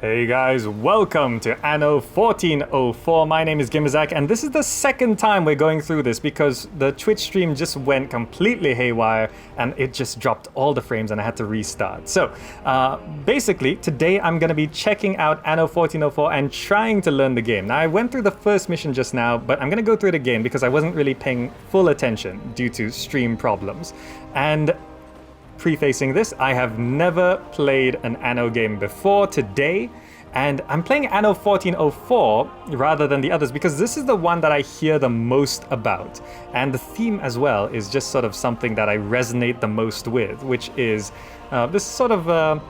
Hey guys, welcome to Anno 1404. My name is GamerZakh, and this is the second time we're going through this because the Twitch stream just went completely haywire and it just dropped all the frames and I had to restart. So basically, today I'm going to be checking out Anno 1404 and trying to learn the game. Now, I went through the first mission just now, but I'm going to go through it again because I wasn't really paying full attention due to stream problems. And prefacing this, I have never played an Anno game before today, and I'm playing Anno 1404 rather than the others because this is the one that I hear the most about. And the theme as well is just sort of something that I resonate the most with, which is this sort of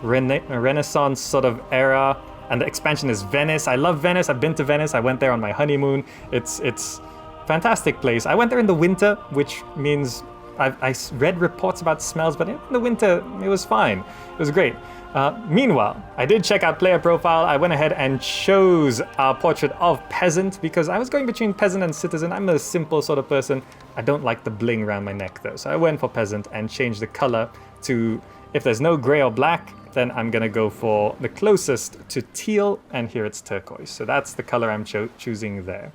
Renaissance sort of era, and the expansion is Venice. I love Venice. I've been to Venice. I went there on my honeymoon. It's fantastic place. I went there in the winter, which means I read reports about smells, but in the winter, it was fine. It was great. Meanwhile, I did check out player profile. I went ahead and chose our portrait of peasant because I was going between peasant and citizen. I'm a simple sort of person. I don't like the bling around my neck though. So I went for peasant and changed the color to, if there's no gray or black, then I'm gonna go for the closest to teal, and here it's turquoise. So that's the color I'm choosing there.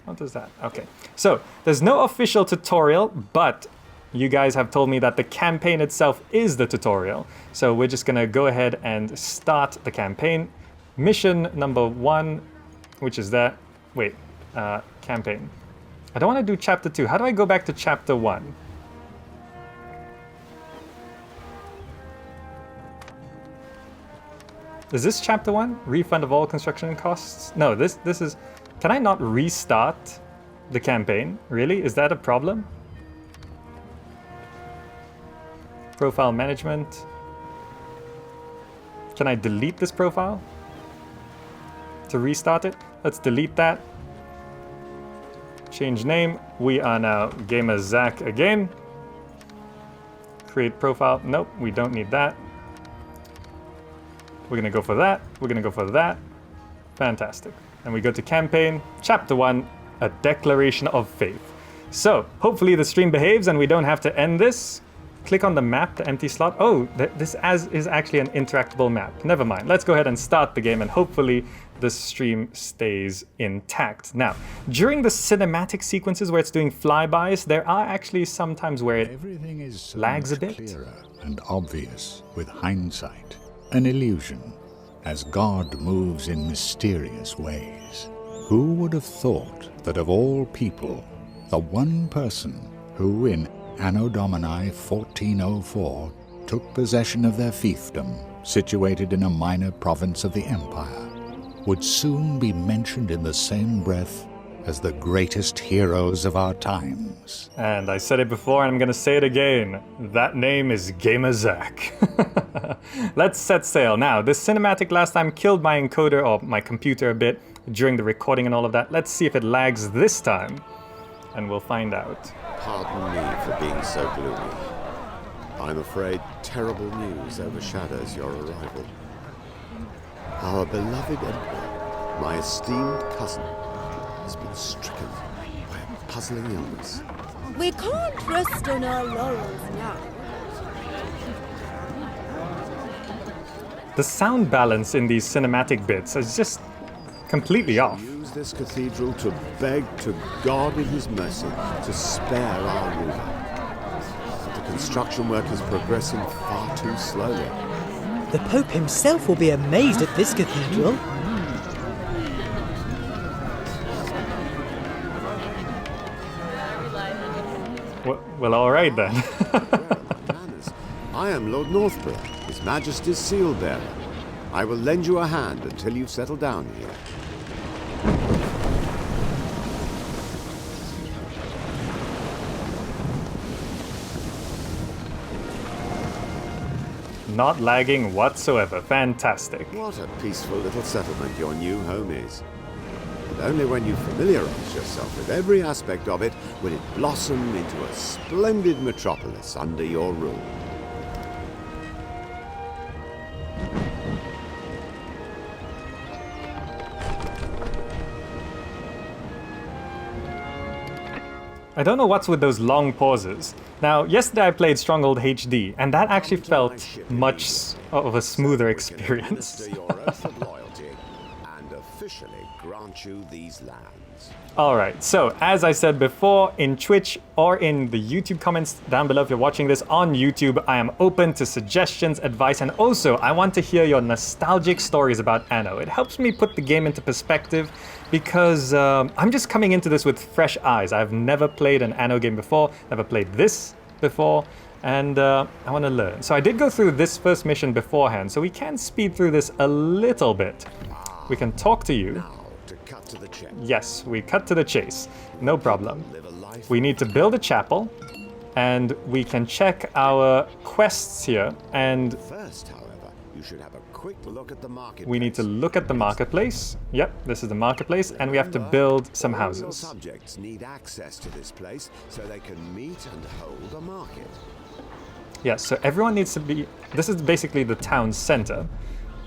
What does that? Okay. So there's no official tutorial, but you guys have told me that the campaign itself is the tutorial. So we're just gonna go ahead and start the campaign. Mission number 1, which is that, campaign. I don't wanna do chapter 2. How do I go back to chapter 1? Is this chapter 1? Refund of all construction costs? No, this is, can I not restart the campaign? Really? Is that a problem? Profile management. Can I delete this profile to restart it? Let's delete that. Change name. We are now GamerZakh again. Create profile. Nope, we don't need that. We're gonna go for that. We're gonna go for that. Fantastic. And we go to campaign, chapter 1, a declaration of faith. So hopefully the stream behaves and we don't have to end this. Click on the map, the empty slot. Oh, this is actually an interactable map. Never mind. Let's go ahead and start the game and hopefully the stream stays intact. Now, during the cinematic sequences where it's doing flybys, there are actually some times where it everything is so lags a much bit. clearer and obvious with hindsight. An illusion, as God moves in mysterious ways. Who would have thought that of all people, the one person who in Anno Domini 1404 took possession of their fiefdom, situated in a minor province of the Empire, would soon be mentioned in the same breath as the greatest heroes of our times. And I said it before and I'm gonna say it again. That name is GamerZakh. Let's set sail. Now, this cinematic last time killed my encoder or my computer a bit during the recording and all of that. Let's see if it lags this time and we'll find out. Pardon me for being so gloomy. I'm afraid terrible news overshadows your arrival. Our beloved Emperor, my esteemed cousin, has been stricken by a puzzling illness. We can't rest on our laurels now. The sound balance in these cinematic bits is just completely off. Use this cathedral to beg to God in his mercy to spare our ruler. The construction work is progressing far too slowly. The Pope himself will be amazed at this cathedral. Well, all right then. Manners. I am Lord Northborough, His Majesty's seal bearer. I will lend you a hand until you've settled down here. Not lagging whatsoever. Fantastic. What a peaceful little settlement your new home is. And only when you familiarize yourself with every aspect of it will it blossom into a splendid metropolis under your rule. I don't know what's with those long pauses. Now, yesterday I played Stronghold HD, and that actually felt much of a smoother experience. Administer your oath of loyalty and officially grant you these lands. Alright, so as I said before, in Twitch or in the YouTube comments down below if you're watching this on YouTube, I am open to suggestions, advice, and also I want to hear your nostalgic stories about Anno. It helps me put the game into perspective because I'm just coming into this with fresh eyes. I've never played an Anno game before, never played this before, and I want to learn. So I did go through this first mission beforehand, so we can speed through this a little bit. We can talk to you. Cut to the chase. Yes, we cut to the chase. No problem. Live a life. We need to build a chapel, and we can check our quests here, and First, however, you should have a quick look at the market. we need to look at the marketplace. Yep, this is the marketplace, and we have to build some All your houses. subjects need access to this place so they can meet and hold a market. Yes, so everyone needs to be... This is basically the town center.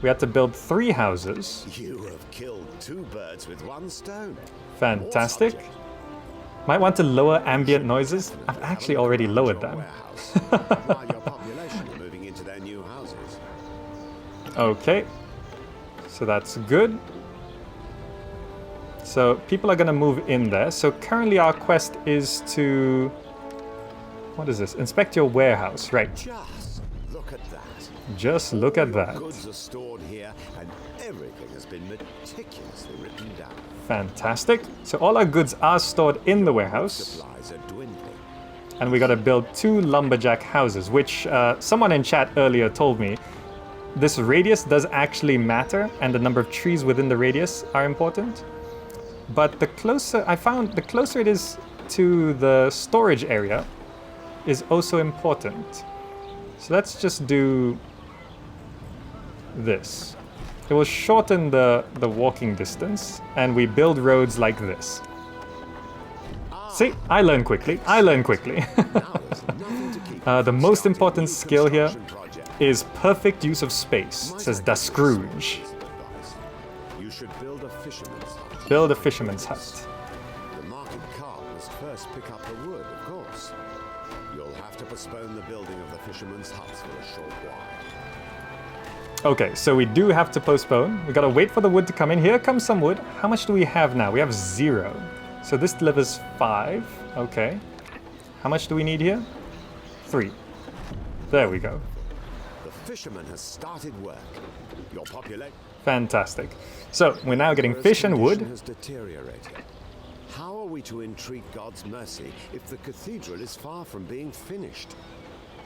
We had to build 3 houses. You have killed 2 birds with 1 stone. Fantastic. More subjects. Might want to lower ambient noises. I've actually already lowered them. While your population are moving into their new houses. Okay, so that's good. So people are gonna move in there. So currently our quest is to... What is this? Inspect your warehouse, right. Just look at that. Just look at Your that. goods are stored here, and everything has been meticulously written down. Fantastic. So all our goods are stored in the warehouse. Supplies are dwindling. And we gotta build 2 lumberjack houses, which someone in chat earlier told me this radius does actually matter, and the number of trees within the radius are important. But the closer, I found the closer it is to the storage area is also important. So let's just do this. It will shorten the walking distance, and we build roads like this. See, I learn quickly. I learn quickly. Now there's nothing to keep The from most starting important new skill here construction project. is perfect use of space, says Da Scrooge. You should build a fisherman's hut. Build a fisherman's hut. The market cart must first pick up the wood, of course. You'll have to postpone the building of the fisherman's huts for a short while. Okay, so we do have to postpone. We gotta wait for the wood to come in. Here comes some wood. How much do we have now? We have 0. So this delivers 5. Okay. How much do we need here? 3. There we go. The fisherman has started work. Your population Fantastic. So we're now getting fish and wood. has deteriorated. How are we to entreat God's mercy if the cathedral is far from being finished?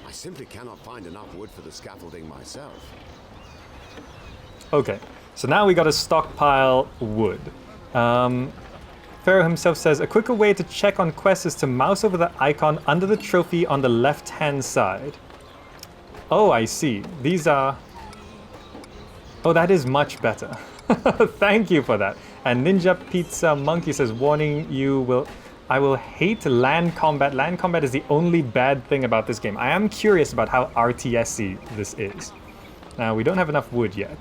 I simply cannot find enough wood for the scaffolding myself. Okay, so now we gotta stockpile wood. Pharaoh himself says, a quicker way to check on quests is to mouse over the icon under the trophy on the left-hand side. Oh, I see. These are... Oh, that is much better. Thank you for that. And Ninja Pizza Monkey says, warning you, I will hate land combat. Land combat is the only bad thing about this game. I am curious about how RTS-y this is. Now, we don't have enough wood yet.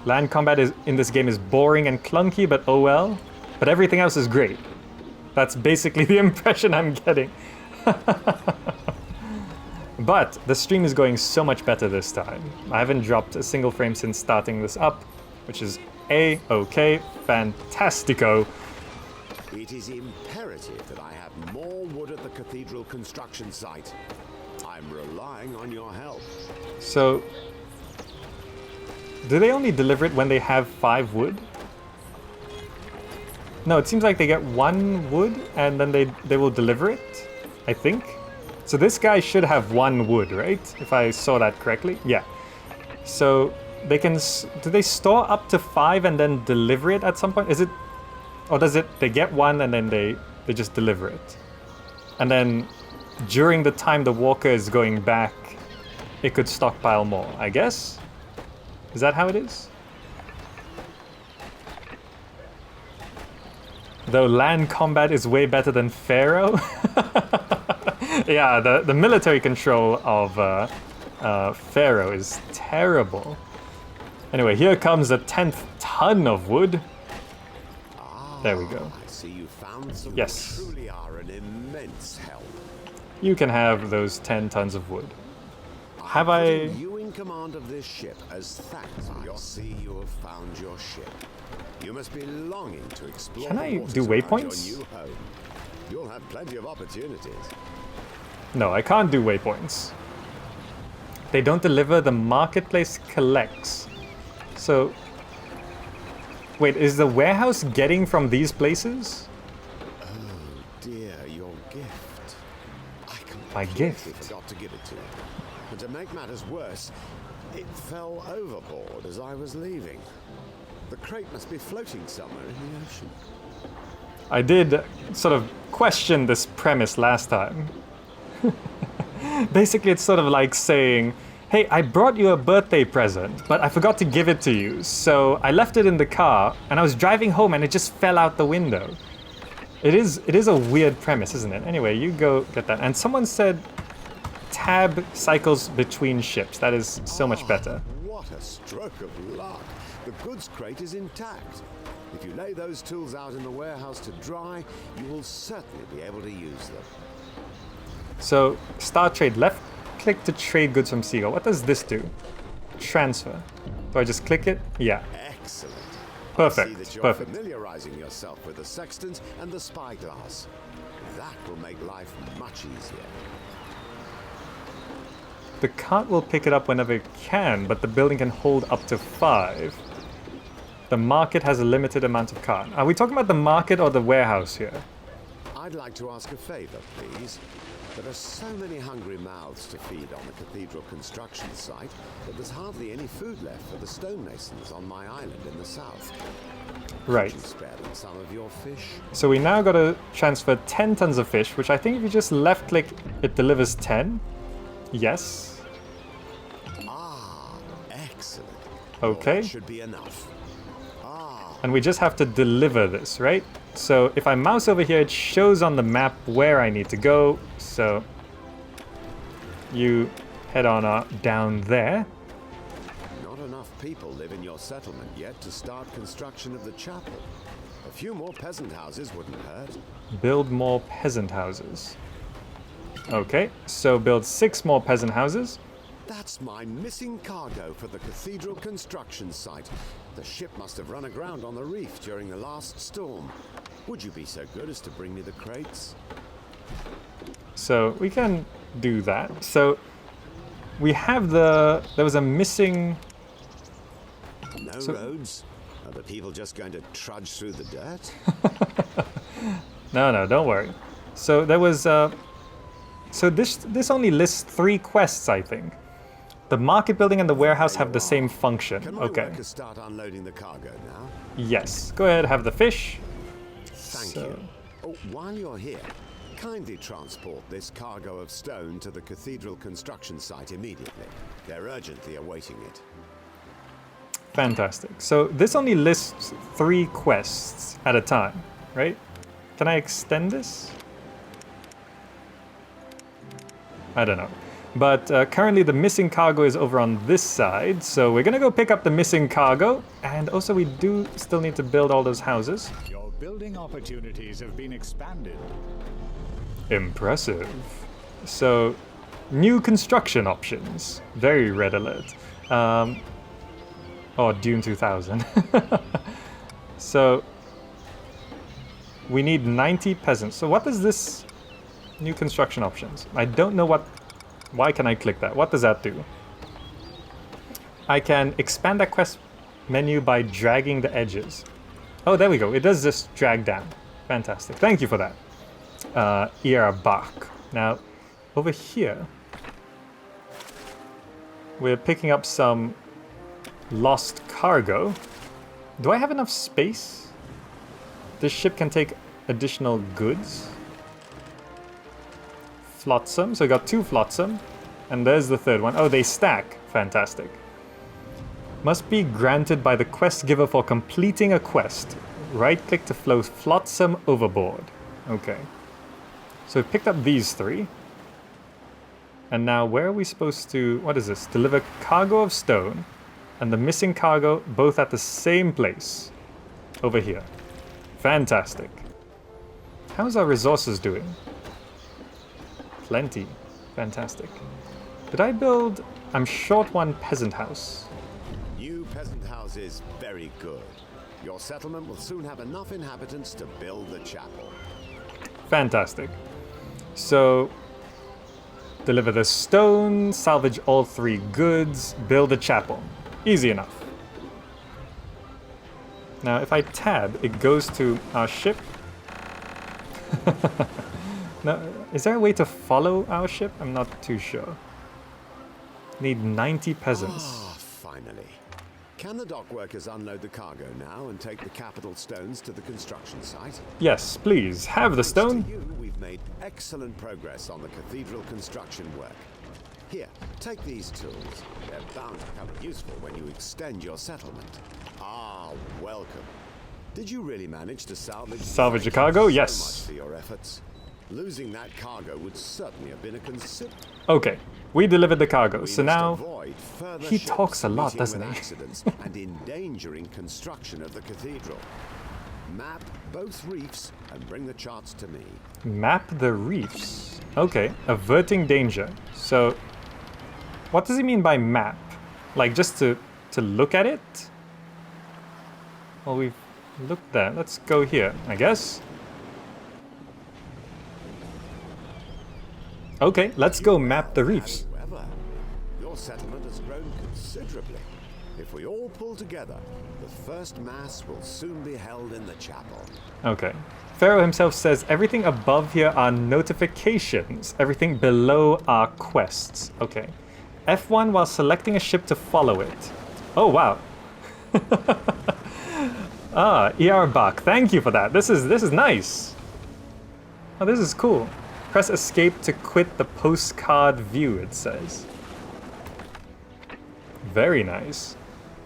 Land combat in this game is boring and clunky, but oh well. But everything else is great. That's basically the impression I'm getting. But the stream is going so much better this time. I haven't dropped a single frame since starting this up, which is A-okay, fantastico. It is imperative that I have more wood at the cathedral construction site. I'm relying on your help. So, do they only deliver it when they have 5 wood? No, it seems like they get 1 wood and then they will deliver it, I think. So this guy should have 1 wood, right? If I saw that correctly. Yeah. So they can... Do they store up to 5 and then deliver it at some point? Is it... Or does it... They get 1 and then they just deliver it? And then during the time the walker is going back, it could stockpile more, I guess? Is that how it is? Though land combat is way better than Pharaoh. Yeah, the military control of Pharaoh is terrible. Anyway, here comes the 10th ton of wood. There we go. I see you found some Yes. who truly are an immense help. You can have those 10 tons of wood. Have I'm I... putting you in command of this ship as thanks for your see you have found your ship. You must be longing to explore. Can I the waters do around waypoints? Your new home. You'll have plenty of opportunities. No, I can't do waypoints. They don't deliver, the marketplace collects. So... Wait, is the warehouse getting from these places? Oh dear, your gift. I My completely gift? forgot to give it to you. And to make matters worse, it fell overboard as I was leaving. The crate must be floating somewhere in the ocean. I did sort of question this premise last time. Basically, it's sort of like saying, hey, I brought you a birthday present, but I forgot to give it to you. So I left it in the car, and I was driving home, and it just fell out the window. It is a weird premise, isn't it? Anyway, you go get that. And someone said tab cycles between ships. That is so much better. What a stroke of luck. The goods crate is intact. If you lay those tools out in the warehouse to dry, you will certainly be able to use them. So, start trade. Left click to trade goods from Seagull. What does this do? Transfer. Do I just click it? Yeah. Excellent. Perfect. I see that you're Perfect. familiarizing yourself with the sextants and the spyglass. That will make life much easier. The cart will pick it up whenever it can, but the building can hold up to 5. The market has a limited amount of cart. Are we talking about the market or the warehouse here? I'd like to ask a favor, please. There are so many hungry mouths to feed on the cathedral construction site that there's hardly any food left for the stonemasons on my island in the south. Right. Could you spare them some of your fish? So we now got to transfer 10 tons of fish, which I think if you just left click, it delivers 10. Yes. Ah, excellent. Okay. Well, that should be enough. And we just have to deliver this, right? So if I mouse over here, it shows on the map where I need to go. So you head on down there. Not enough people live in your settlement yet to start construction of the chapel. A few more peasant houses wouldn't hurt. Build more peasant houses. Okay, so build 6 more peasant houses. That's my missing cargo for the cathedral construction site. The ship must have run aground on the reef during the last storm. Would you be so good as to bring me the crates? So we can do that. So we have there was a missing... No roads? Are the people just going to trudge through the dirt? No, don't worry. So there was... So this only lists 3 quests, I think. The market building and the warehouse have the same function. Can my Okay. workers start unloading the cargo now? Yes. Go ahead, have the fish. Thank you. Oh, while you're here, kindly transport this cargo of stone to the cathedral construction site immediately. They're urgently awaiting it. Fantastic. So this only lists 3 quests at a time, right? Can I extend this? I don't know. But currently the missing cargo is over on this side, so we're gonna go pick up the missing cargo. And also we do still need to build all those houses. Your building opportunities have been expanded. Impressive. So, new construction options. Very red alert. Oh, Dune 2000. So, we need 90 peasants. So what is this new construction options? I don't know what... Why can I click that? What does that do? I can expand that quest menu by dragging the edges. Oh, there we go. It does just drag down. Fantastic. Thank you for that. Era Bach. Now, over here, we're picking up some lost cargo. Do I have enough space? This ship can take additional goods. Flotsam. So we got 2 flotsam. And there's the third one. Oh, they stack. Fantastic. Must be granted by the quest giver for completing a quest. Right-click to float flotsam overboard. Okay. So we picked up these 3. And now where are we supposed to... What is this? Deliver cargo of stone and the missing cargo both at the same place. Over here. Fantastic. How's our resources doing? Plenty. Fantastic. Did I build... I'm short one peasant house. New peasant house is very good. Your settlement will soon have enough inhabitants to build the chapel. Fantastic. So, deliver the stone, salvage all 3 goods, build a chapel. Easy enough. Now, if I tab, it goes to our ship. Now, is there a way to follow our ship? I'm not too sure. Need 90 peasants. Ah, finally. Can the dock workers unload the cargo now and take the capital stones to the construction site? Yes, please, have the stone. Thanks to you, we've made excellent progress on the cathedral construction work. Here, take these tools. They're bound to come useful when you extend your settlement. Ah, welcome. Did you really manage to salvage the cargo? So Yes. much for your efforts. Losing that cargo would certainly have been a considerable... Okay, we delivered the cargo, so We must now avoid further he ships talks a lot, meeting doesn't with he? accidents and endangering construction of the cathedral. Map both reefs and bring the charts to me. map the reefs. Okay, averting danger. So, what does he mean by map? Like just to look at it? Well, we've looked there. Let's go here, I guess. Okay, let's go map the reefs. However, your settlement has grown considerably. If we all pull together, the first mass will soon be held in the chapel. Okay. Pharaoh himself says everything above here are notifications. Everything below are quests. Okay. F1 while selecting a ship to follow it. Oh, wow. Ah, ER Bach. Thank you for that. This is nice. Oh, this is cool. Press escape to quit the postcard view, it says. Very nice.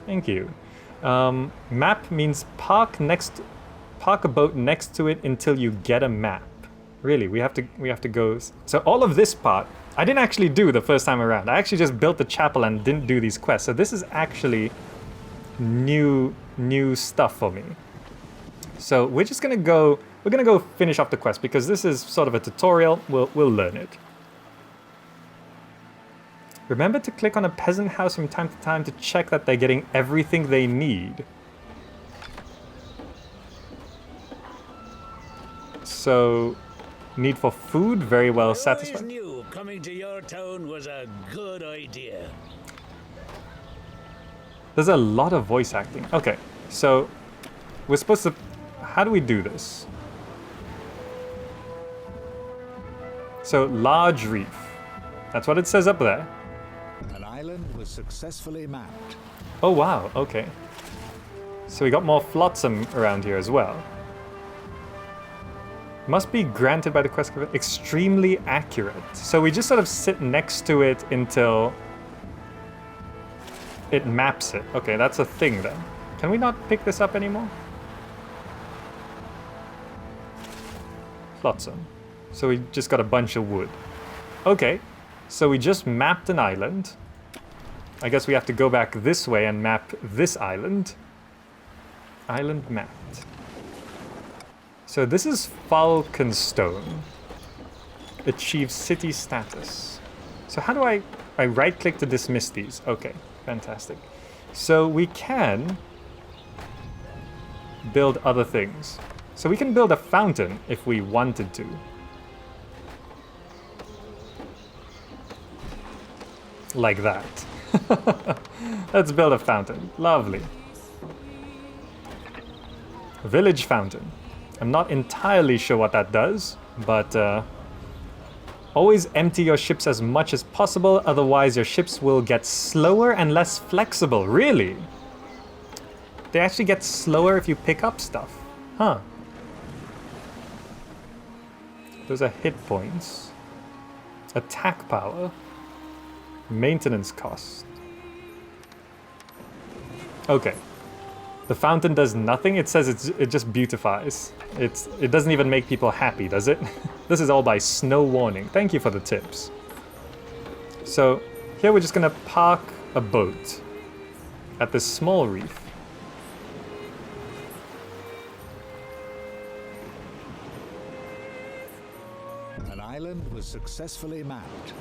Thank you. Map means park a boat next to it until you get a map. Really, we have to go. So all of this part, I didn't actually do the first time around. I actually just built the chapel and didn't do these quests. So this is actually new stuff for me. So we're just gonna go. We're gonna go finish off the quest because this is sort of a tutorial. We'll learn it. Remember to click on a peasant house from time to time to check that they're getting everything they need. So, need for food, very well satisfied. I always knew coming to your town was a good idea. There's a lot of voice acting. Okay, so we're supposed to... How do we do this? So, large reef. That's what it says up there. An island was successfully mapped. Oh, wow, okay. So we got more flotsam around here as well. Must be granted by the quest giver. Extremely accurate. So we just sort of sit next to it until it maps it. Okay, that's a thing then. Can we not pick this up anymore? Flotsam. So we just got a bunch of wood. Okay, so we just mapped an island. I guess we have to go back this way and map this island. Island mapped. So this is Falconstone. Achieves city status. So how do I right click to dismiss these? Okay, fantastic. So we can build other things. So we can build a fountain if we wanted to. Like that. Let's build a fountain. Lovely. Village fountain. I'm not entirely sure what that does, but always empty your ships as much as possible, otherwise your ships will get slower and less flexible. Really? They actually get slower if you pick up stuff. Huh. Those are hit points. Attack power. Maintenance cost. Okay. The fountain does nothing. It says it just beautifies. It doesn't even make people happy, does it? This is all by Snow Warning. Thank you for the tips. So here we're just gonna park a boat at this small reef. was successfully mapped.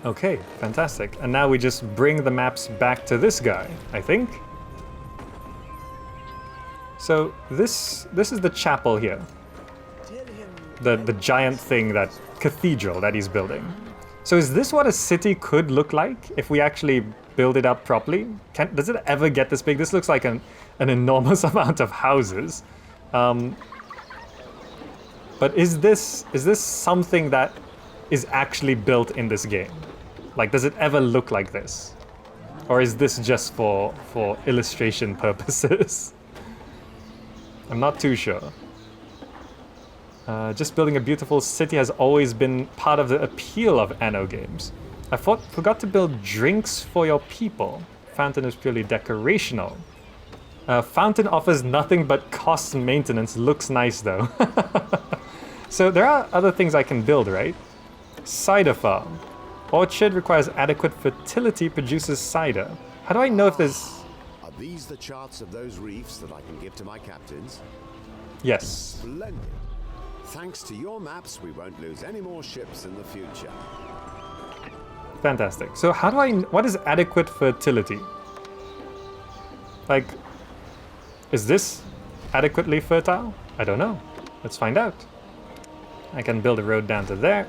Okay, fantastic. And now we just bring the maps back to this guy, I think. So this is the chapel here. The giant thing, that cathedral that he's building. So is this what a city could look like if we actually build it up properly? Does it ever get this big? This looks like an enormous amount of houses. But is this something that is actually built in this game? Like, does it ever look like this? Or is this just for illustration purposes? I'm not too sure. Just building a beautiful city has always been part of the appeal of Anno games. I forgot to build drinks for your people. Fountain is purely decorational. Fountain offers nothing but cost and maintenance. Looks nice though. So there are other things I can build, right? Cider farm. Orchard requires adequate fertility, produces cider. How do I know if there's... Are these the charts of those reefs that I can give to my captains? Yes. Splendid. Thanks to your maps, we won't lose any more ships in the future. Fantastic. So how do I... What is adequate fertility? Like, is this adequately fertile? I don't know. Let's find out. I can build a road down to there.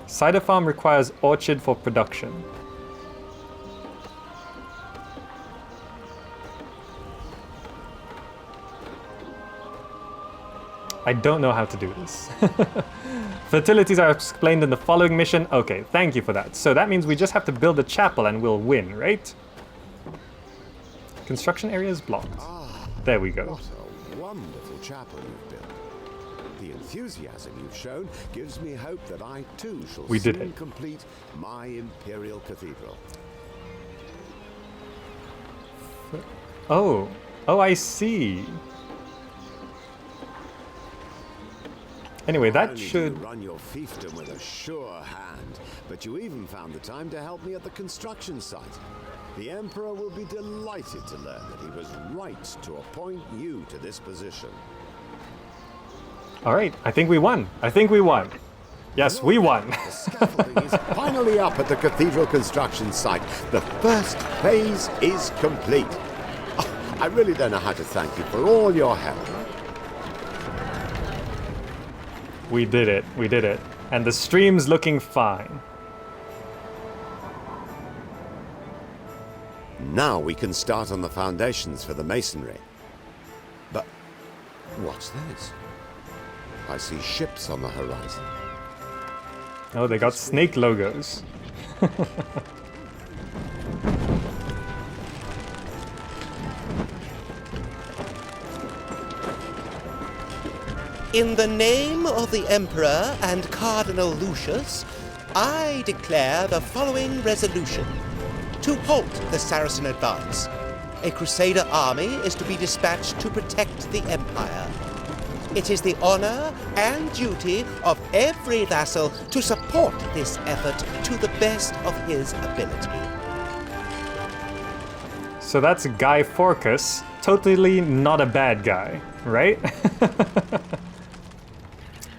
Cider farm requires orchard for production. I don't know how to do this. Fertilities are explained in the following mission. Okay, thank you for that. So that means we just have to build a chapel and we'll win, right? Construction area is blocked. There we go. What a wonderful chapel you've built. The enthusiasm you've shown gives me hope that I too shall soon complete my imperial cathedral. Oh, I see. Anyway, that should... You run your fiefdom with a sure hand, but you even found the time to help me at the construction site. The Emperor will be delighted to learn that he was right to appoint you to this position. All right, I think we won. Yes, we won. The scaffolding is finally up at the cathedral construction site. The first phase is complete. Oh, I really don't know how to thank you for all your help. We did it. And the stream's looking fine. Now we can start on the foundations for the masonry. But what's this? I see ships on the horizon. Oh, they got snake logos. In the name of the Emperor and Cardinal Lucius, I declare the following resolution. To halt the Saracen advance. A Crusader army is to be dispatched to protect the Empire. It is the honor and duty of every vassal to support this effort to the best of his ability. So that's Guy Fawkes, totally not a bad guy, right?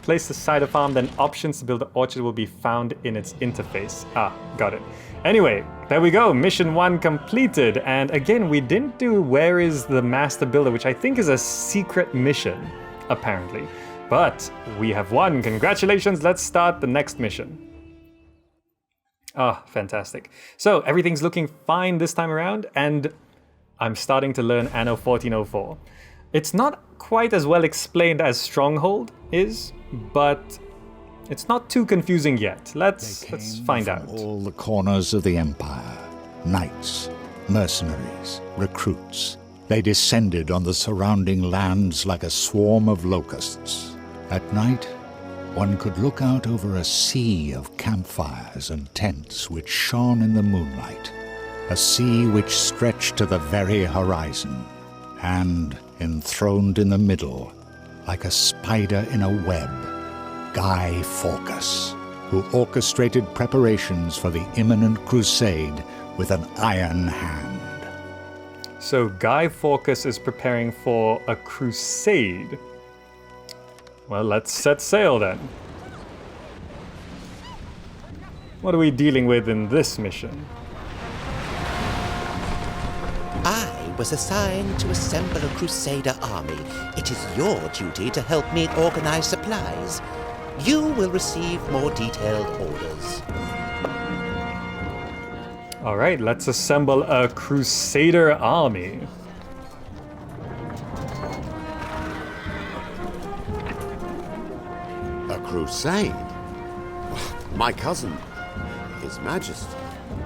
Place the cider farm, then options to build the orchard will be found in its interface. Ah, got it. Anyway, there we go, mission 1 completed. And again, we didn't do where is the master builder, which I think is a secret mission, apparently. But we have won, congratulations, let's start the next mission. Ah, fantastic. So everything's looking fine this time around, and I'm starting to learn Anno 1404. It's not quite as well explained as Stronghold is, but it's not too confusing yet. Let's find out. All the corners of the Empire, knights, mercenaries, recruits. They descended on the surrounding lands like a swarm of locusts. At night, one could look out over a sea of campfires and tents which shone in the moonlight, a sea which stretched to the very horizon, and, enthroned in the middle, like a spider in a web, Guy Fawkes, who orchestrated preparations for the imminent crusade with an iron hand. So Guy Fawkes is preparing for a crusade. Well, let's set sail then. What are we dealing with in this mission? I was assigned to assemble a Crusader army. It is your duty to help me organize supplies. You will receive more detailed orders. Alright, let's assemble a Crusader army. A crusade? My cousin, His Majesty,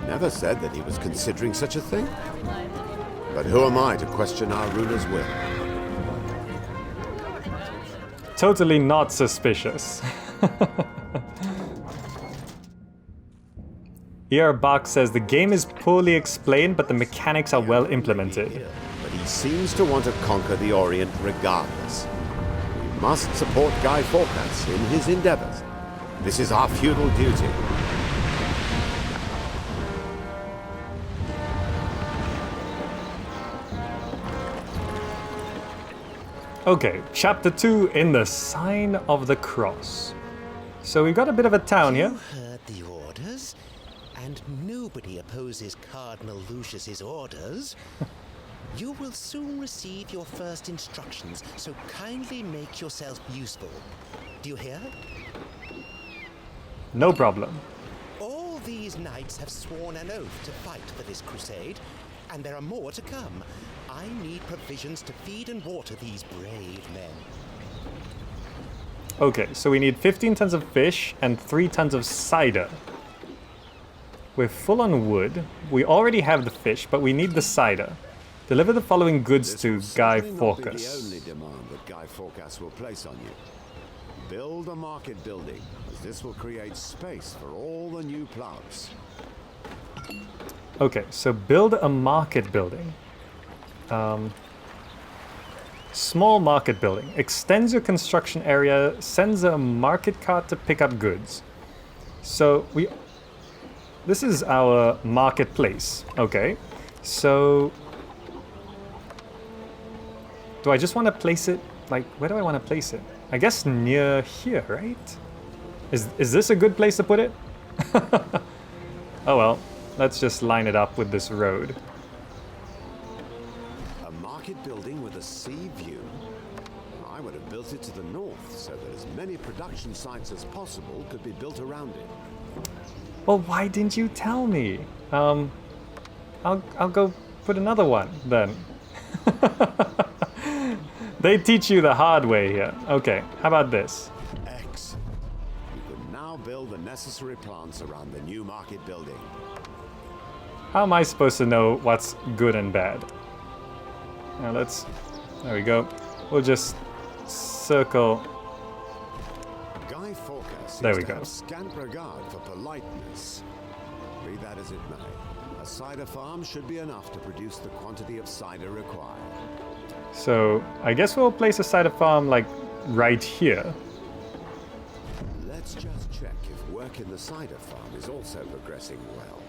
never said that he was considering such a thing. But who am I to question our ruler's will? Totally not suspicious. Bach says the game is poorly explained, but the mechanics are well implemented. But he seems to want to conquer the Orient regardless. We must support Guy Fawkes in his endeavors. This is our feudal duty. Okay, chapter 2 in the Sign of the Cross. So we've got a bit of a town here. You heard the orders, and nobody opposes Cardinal Lucius's orders. You will soon receive your first instructions, so kindly make yourself useful. Do you hear? No problem. All these knights have sworn an oath to fight for this crusade, and there are more to come. I need provisions to feed and water these brave men. Okay, so we need 15 tons of fish and 3 tons of cider. We're full on wood. We already have the fish, but we need the cider. Deliver the following goods to Guy Not be the Fawkes. only demand that Guy Fawkes will place on you. Build a market building, as this will create space for all the new plants. Okay, so build a market building. Small market building. Extends your construction area, sends a market cart to pick up goods. So this is our marketplace. Okay, so do I just want to place it, like, where do I want to place it? I guess near here, right? Is this a good place to put it? Oh well, let's just line it up with this road. A market building with a sea view? I would have built it to the north, so that as many production sites as possible could be built around it. Well, why didn't you tell me? I'll go put another one then. They teach you the hard way here. Okay, how about this? Excellent. You can now build the necessary plants around the new market building. How am I supposed to know what's good and bad? Now there we go. We'll just circle. Guy Fawkes There seems we to go. have scant regard for politeness. Be that as it may, a cider farm should be enough to produce the quantity of cider required. So I guess we'll place a cider farm like right here. Let's just check if work in the cider farm is also progressing well.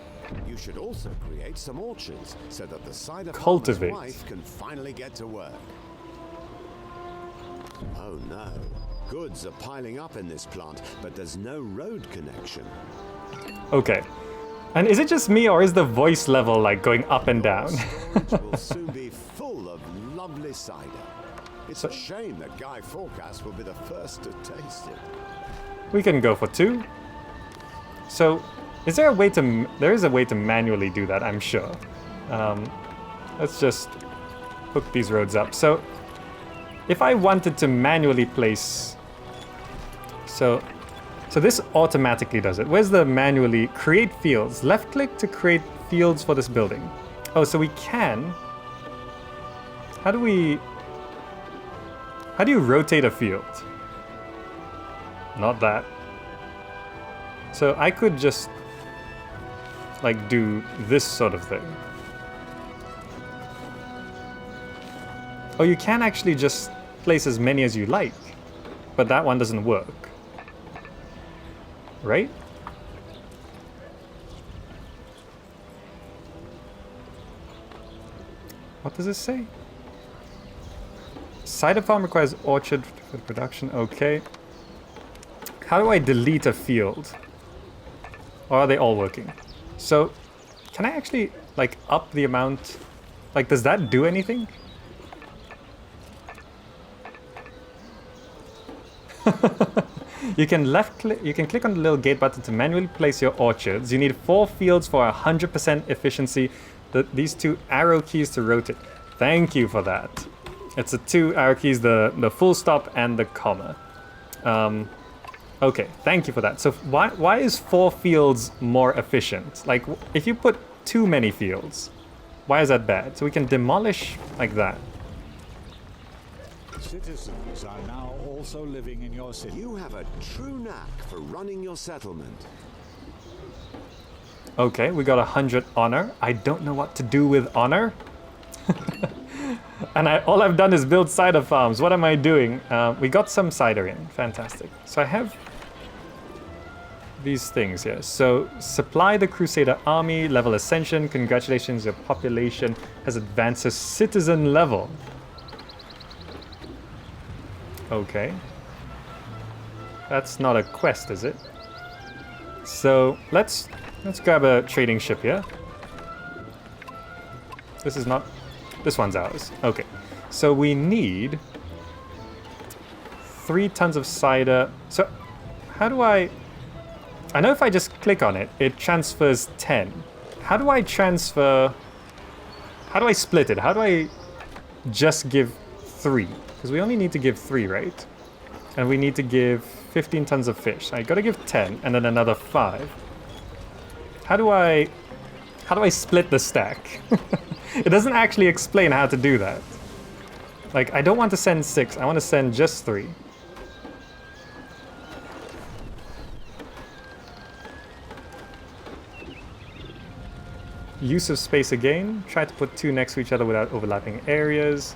You should also create some orchards so that the cider Cultivate. farmer's wife can finally get to work. Oh no. Goods are piling up in this plant, but there's no road connection. Okay. And is it just me or is the voice level like going up and down? Which will soon be full of lovely cider. It's a shame that Guy Fawkes will be the first to taste it. We can go for 2. So, is there a way to... There is a way to manually do that, I'm sure. Let's just hook these roads up. So, if I wanted to manually place... So this automatically does it. Where's the manually... Create fields. Left click to create fields for this building. Oh, so we can... How do you rotate a field? Not that. So I could just like do this sort of thing. Oh, you can actually just place as many as you like, but that one doesn't work. Right? What does this say? Cider farm requires orchard Food production, okay. How do I delete a field? Or are they all working? So, can I actually, like, up the amount? Like, does that do anything? You can click on the little gate button to manually place your orchards. You need 4 fields for 100% efficiency. These 2 arrow keys to rotate. Thank you for that. It's the 2 arrow keys, the full stop and the comma. Okay, thank you for that. So why is 4 fields more efficient? Like, if you put too many fields, why is that bad? So we can demolish like that. Citizens are now also living in your city. You have a true knack for running your settlement. Okay, we got 100 honor. I don't know what to do with honor. And all I've done is build cider farms. What am I doing? We got some cider in. Fantastic. So I have these things here. So supply the Crusader army, level ascension. Congratulations, your population has advanced to citizen level. Okay. That's not a quest, is it? So let's grab a trading ship here. This one's ours. Okay. So we need 3 tons of cider. So how do I know if I just click on it, it transfers 10. How do I split it? How do I just give 3? Because we only need to give 3, right? And we need to give 15 tons of fish. I gotta give 10 and then another 5. How do I split the stack? It doesn't actually explain how to do that. Like, I don't want to send 6, I want to send just 3. Use of space again. Try to put 2 next to each other without overlapping areas.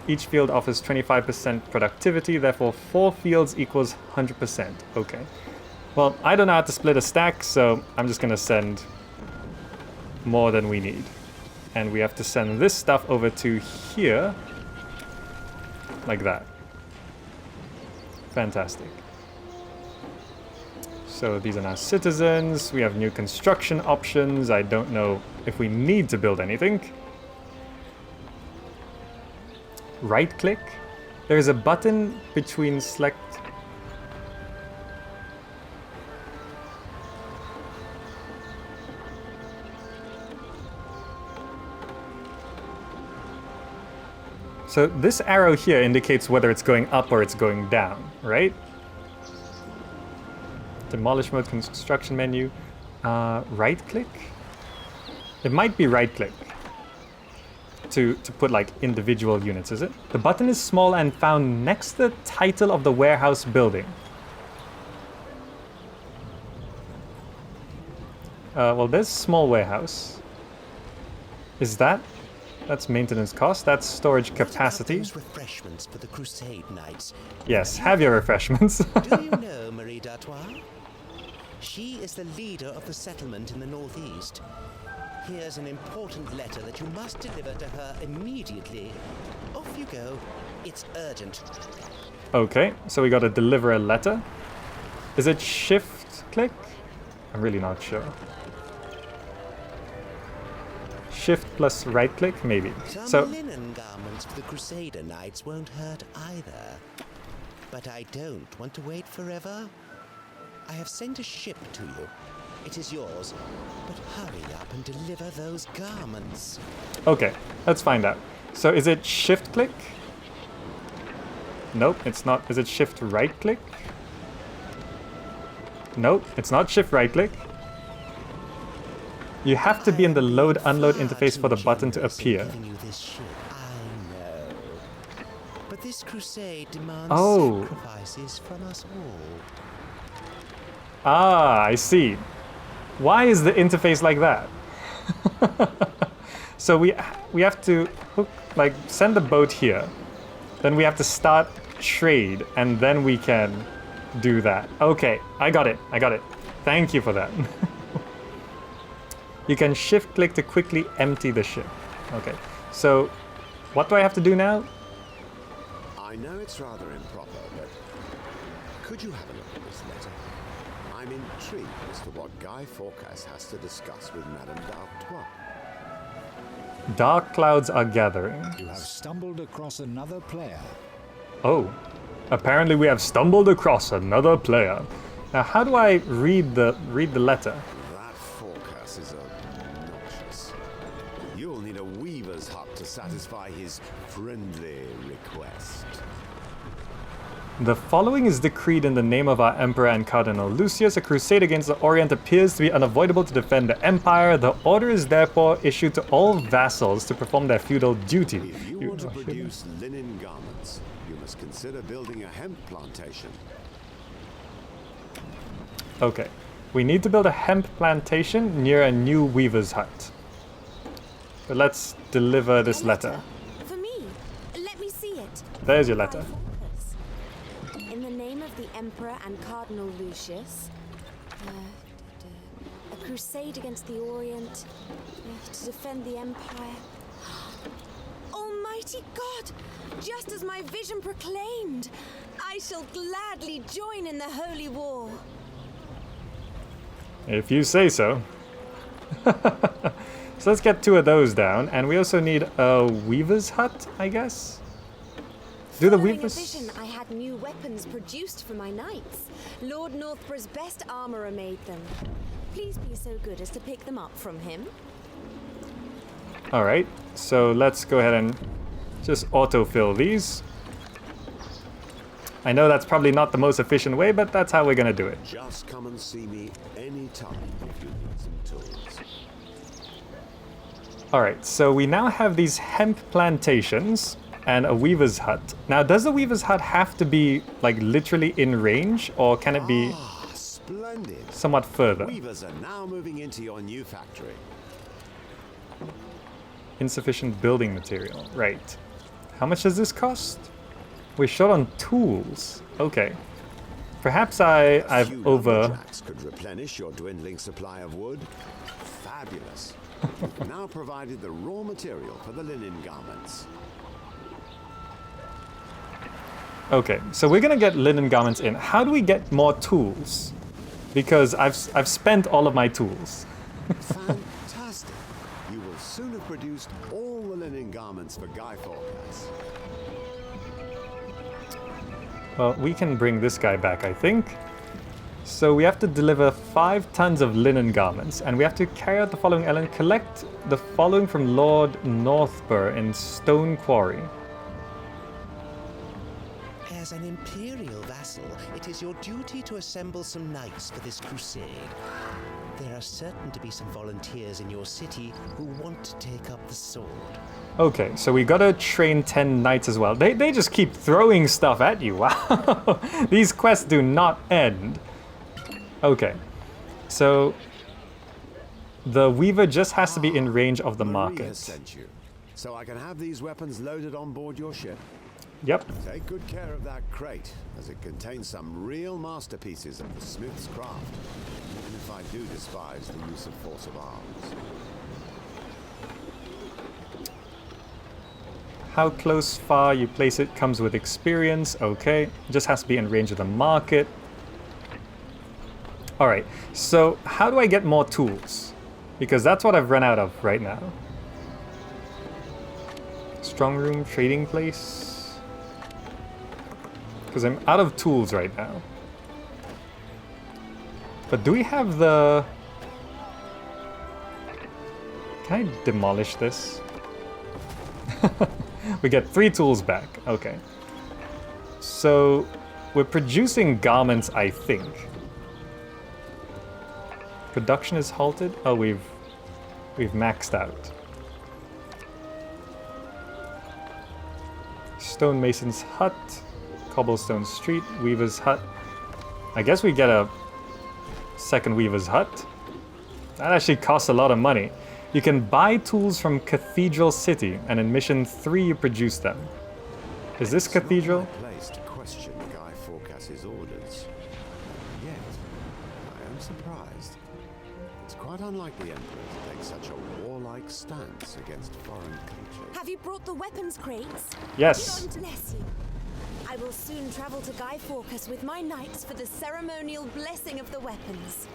Each field offers 25% productivity, therefore 4 fields equals 100%. Okay. Well, I don't know how to split a stack, so I'm just gonna send more than we need. And we have to send this stuff over to here, like that. Fantastic. So these are now citizens, we have new construction options. I don't know if we need to build anything. Right click. There is a button between select. So this arrow here indicates whether it's going up or it's going down, right? Demolish mode, construction menu. Right click? It might be right click. To put like individual units, is it? The button is small and found next to the title of the warehouse building. Well, there's small warehouse. That's maintenance cost, that's storage capacity. Refreshments for the Crusade Knights. Yes, have your refreshments. Do you know Marie d'Artois? She is the leader of the settlement in the northeast. Here's an important letter that you must deliver to her immediately. Off you go. It's urgent. Okay, so we gotta deliver a letter. Is it shift click? I'm really not sure. Shift plus right click, maybe. Some linen garments for the Crusader Knights won't hurt either. But I don't want to wait forever. I have sent a ship to you. It is yours, but hurry up and deliver those garments. Okay, let's find out. So is it shift click? Nope, it's not. Is it shift right click? Nope, it's not shift right click. You have to be in the load unload interface for the button to appear. I know. But this crusade demands sacrifices from us all. Ah, I see. Why is the interface like that? So we have to hook, like, send the boat here. Then we have to start trade, and then we can do that. Okay, I got it. Thank you for that. You can shift click to quickly empty the ship. Okay, so what do I have to do now? I know it's rather improper, but could you have a look at this letter? I'm intrigued as to what Guy Fawkes has to discuss with Madame d'Artois. Dark clouds are gathering. You have stumbled across another player. Oh, apparently we have stumbled across another player. Now, how do I read the letter? That Fawkes is obnoxious. You'll need a weaver's hut to satisfy his friendly request. The following is decreed in the name of our Emperor and Cardinal Lucius. A crusade against the Orient appears to be unavoidable to defend the Empire. The order is therefore issued to all vassals to perform their feudal duty. If you want to produce linen garments, you must consider building a hemp plantation. Okay, we need to build a hemp plantation near a new weaver's hut. But let's deliver this letter. For me. Let me see it. There's your letter. In the name of the Emperor and Cardinal Lucius, a crusade against the Orient, to defend the Empire. Almighty God! Just as my vision proclaimed, I shall gladly join in the holy war. If you say so. So let's get 2 of those down, and we also need a weaver's hut, I guess? Do the Following weavers... a vision, I had new weapons produced for my knights. Lord Northborough's best armorer made them. Please be so good as to pick them up from him. Alright, so let's go ahead and just autofill these. I know that's probably not the most efficient way, but that's how we're gonna do it. Just come and see me anytime if you need some tools. Alright, so we now have these hemp plantations and a weaver's hut. Now, does the weaver's hut have to be, like, literally in range, or can it be Splendid. somewhat further? Weavers are now moving into your new factory. Insufficient building material, right. How much does this cost? We're short on tools. Okay. Perhaps I've Few over... lumberjacks could replenish your dwindling supply of wood. Fabulous. You've now provided the raw material for the linen garments. Okay, so we're gonna get linen garments in. How do we get more tools? Because I've spent all of my tools. Fantastic. You will soon have produced all the linen garments for Guy Fawkes. Well, we can bring this guy back, I think. So we have to deliver 5 tons of linen garments, and we have to carry out the following element. Collect the following from Lord Northborough in Stone Quarry. As an imperial vassal, it is your duty to assemble some knights for this crusade. There are certain to be some volunteers in your city who want to take up the sword. Okay, so we gotta train 10 knights as well. They just keep throwing stuff at you. Wow. These quests do not end. Okay, so the weaver just has to be in range of the Marie market. has sent you, so I can have these weapons loaded on board your ship. Yep. Take good care of that crate, as it contains some real masterpieces of the smith's craft, even if I do despise the use of force of arms. How close, far you place it comes with experience. Okay, just has to be in range of the market. All right, so how do I get more tools? Because that's what I've run out of right now. Strong room, trading place. Because I'm out of tools right now. But do we have the... Can I demolish this? We get 3 tools back. Okay. So we're producing garments, I think. Production is halted. Oh, we've maxed out. Stonemason's hut, cobblestone street, weaver's hut. I guess we get a second weaver's hut. That actually costs a lot of money. You can buy tools from Cathedral City, and in Mission 3 you produce them. Is this Cathedral? It's not my place to question Guy Fawkes' orders. Yet, I am surprised. It's quite unlike the Emperor to take such a warlike stance against foreign creatures. Have you brought the weapons crates? Yes. God bless you. I will soon travel to Gaiforcus with my knights for the ceremonial blessing of the weapons.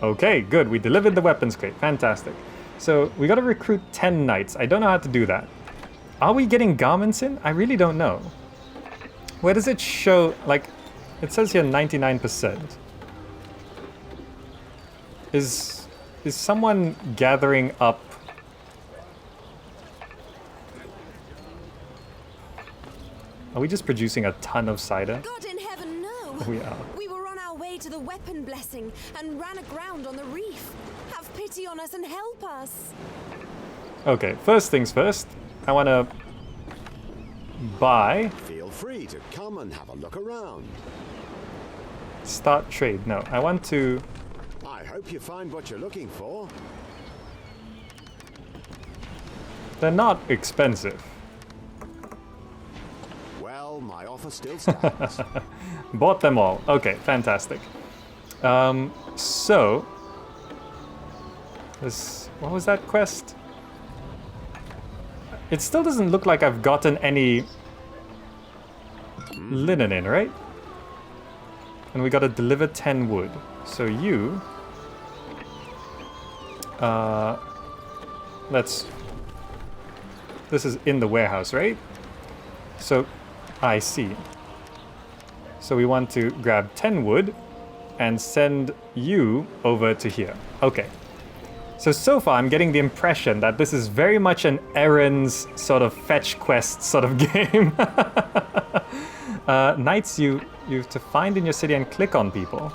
Okay, good. We delivered the weapons crate. Fantastic. So we got to recruit 10 knights. I don't know how to do that. Are we getting garments in? I really don't know. Where does it show? Like, it says here 99%. Is someone gathering up? Are we just producing a ton of cider? God in heaven, no! We are. We were on our way to the weapon blessing and ran aground on the reef. Have pity on us and help us. Okay, first things first. I want to buy. Feel free to come and have a look around. Start trade. No, I want to. I hope you find what you're looking for. They're not expensive. Well, my offer still stands. Bought them all. Okay, fantastic. So this, what was that quest? It still doesn't look like I've gotten any linen in, right? And we gotta deliver 10 wood. So you... let's... This is in the warehouse, right? So, I see. So we want to grab 10 wood and send you over to here. Okay. So far I'm getting the impression that this is very much an errands sort of fetch quest sort of game. Knights you have to find in your city and click on people.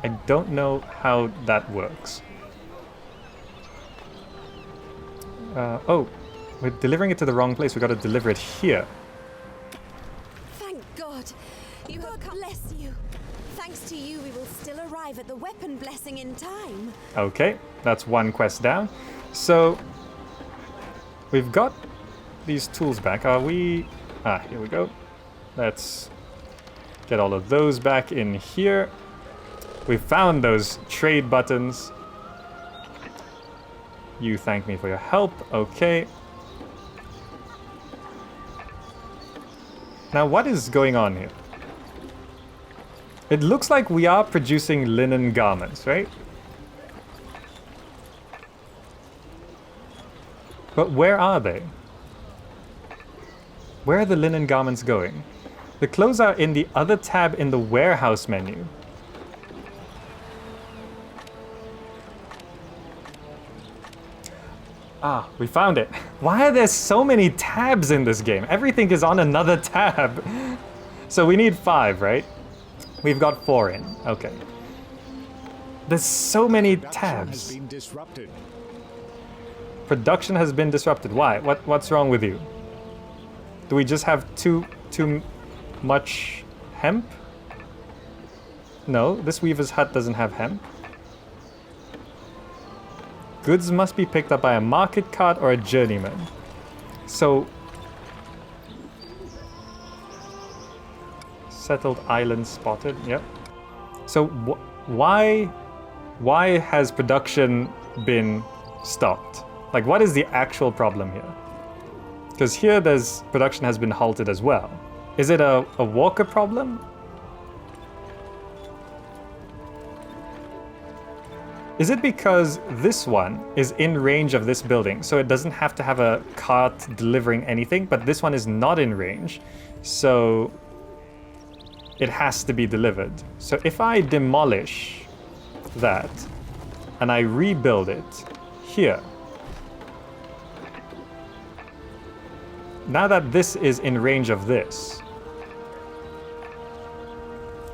I don't know how that works. Oh, we're delivering it to the wrong place. We got to deliver it here. Thank God. You have come. Bless you. Thanks to you, we will still arrive at the weapon blessing in time. Okay, that's one quest down. So we've got these tools back. Are we... Ah, here we go. Let's get all of those back in here. We found those trade buttons. You thank me for your help. Okay. Now, what is going on here? It looks like we are producing linen garments, right? But where are they? Where are the linen garments going? The clothes are in the other tab in the warehouse menu. Ah, we found it. Why are there so many tabs in this game? Everything is on another tab. So we need 5, right? We've got 4 in. Okay. There's so many tabs. Has been disrupted. Production has been disrupted. Why? What's wrong with you? Do we just have too much hemp? No, this weaver's hut doesn't have hemp. Goods must be picked up by a market cart or a journeyman. So... Settled island spotted, yep. So why has production been stopped? Like, what is the actual problem here? Because here there's production has been halted as well. Is it a walker problem? Is it because this one is in range of this building, so it doesn't have to have a cart delivering anything, but this one is not in range, so it has to be delivered. So if I demolish that and I rebuild it here, now that this is in range of this,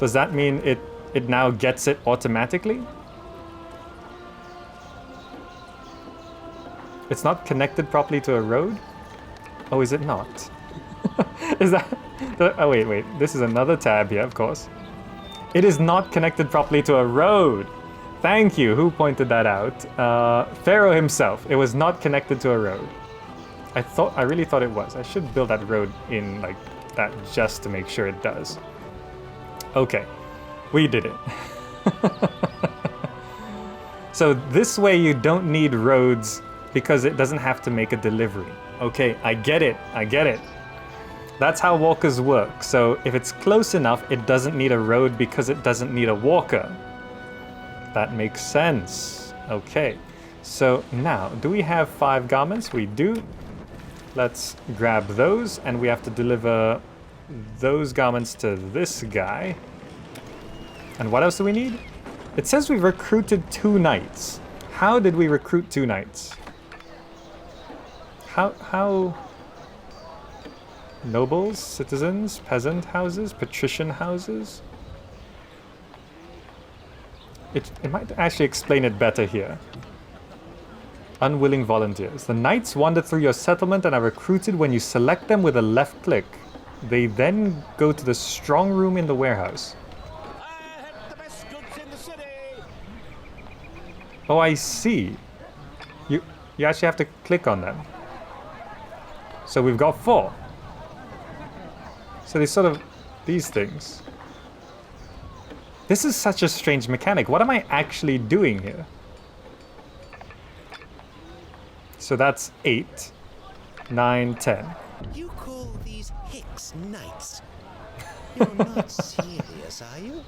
does that mean it now gets it automatically? It's not connected properly to a road? Oh, is it not? Is that... Oh, wait. This is another tab here, of course. It is not connected properly to a road. Thank you. Who pointed that out? Pharaoh himself. It was not connected to a road. I really thought it was. I should build that road in like that just to make sure it does. Okay. We did it. So this way you don't need roads because it doesn't have to make a delivery. Okay, I get it. I get it. That's how walkers work. So if it's close enough, it doesn't need a road because it doesn't need a walker. That makes sense. Okay. So now, do we have 5 garments? We do. Let's grab those, and we have to deliver those garments to this guy. And what else do we need? It says we recruited 2 knights. How did we recruit 2 knights? How? Nobles, citizens, peasant houses, patrician houses? It might actually explain it better here. Unwilling volunteers. The knights wander through your settlement and are recruited when you select them with a left click. They then go to the strong room in the warehouse. I have the best goods in the city. Oh, I see. You actually have to click on them. So we've got 4. So they sort of, these things. This is such a strange mechanic. What am I actually doing here? So that's 8, 9, 10. You call these hicks knights? You're not serious, are you?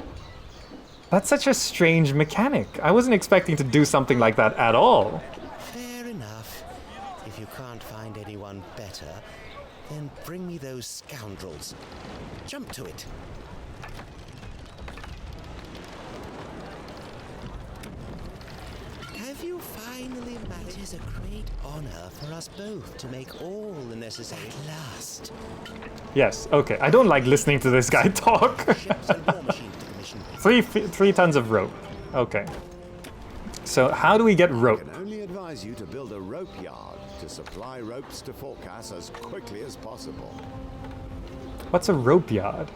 That's such a strange mechanic. I wasn't expecting to do something like that at all. Fair enough. If you can't find anyone better, then bring me those scoundrels. Jump to it. Have you finally managed? It is a great honor for us both to make all the necessary at last. Yes, okay. I don't like listening to this guy talk. Ships and war machines to commission. 3 tons of rope. Okay. So how do we get rope? I can only advise you to build a rope yard to supply ropes to Forecast as quickly as possible. What's a rope yard?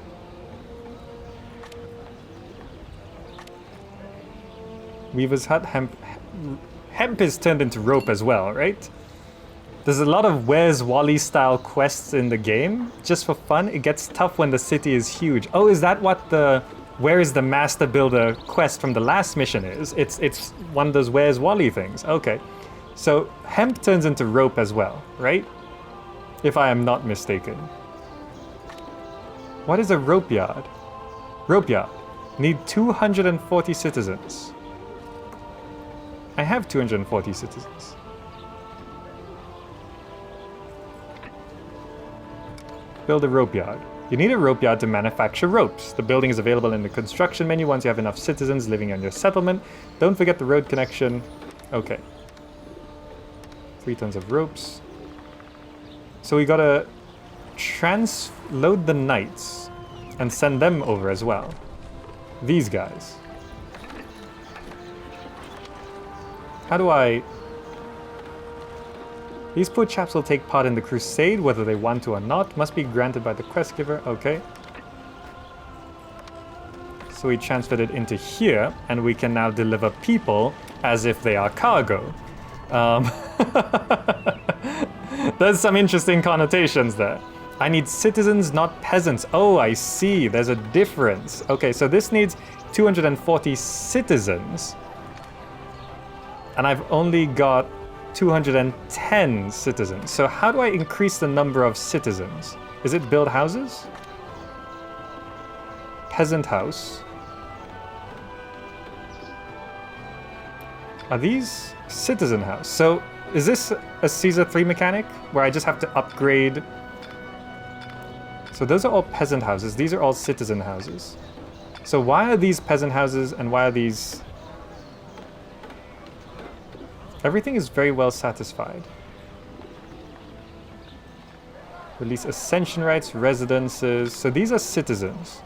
Weaver's hut, hemp is turned into rope as well, right? There's a lot of Where's Wally style quests in the game. Just for fun, it gets tough when the city is huge. Oh, is that what the Where is the Master Builder quest from the last mission is? It's one of those Where's Wally things. Okay. So hemp turns into rope as well, right? If I am not mistaken. What is a rope yard? Rope yard. Need 240 citizens. I have 240 citizens. Build a rope yard. You need a rope yard to manufacture ropes. The building is available in the construction menu once you have enough citizens living on your settlement. Don't forget the road connection. Okay. 3 tons of ropes. So we gotta transload the knights and send them over as well. These guys. How do I... These poor chaps will take part in the crusade, whether they want to or not. Must be granted by the quest giver. Okay. So we transferred it into here, and we can now deliver people as if they are cargo. There's some interesting connotations there. I need citizens, not peasants. Oh, I see. There's a difference. Okay, so this needs 240 citizens. And I've only got 210 citizens. So how do I increase the number of citizens? Is it build houses? Peasant house. Are these citizen house? So is this a Caesar 3 mechanic where I just have to upgrade? So those are all peasant houses. These are all citizen houses. So why are these peasant houses and why are these... Everything is very well satisfied. Release ascension rights, residences. So these are citizens.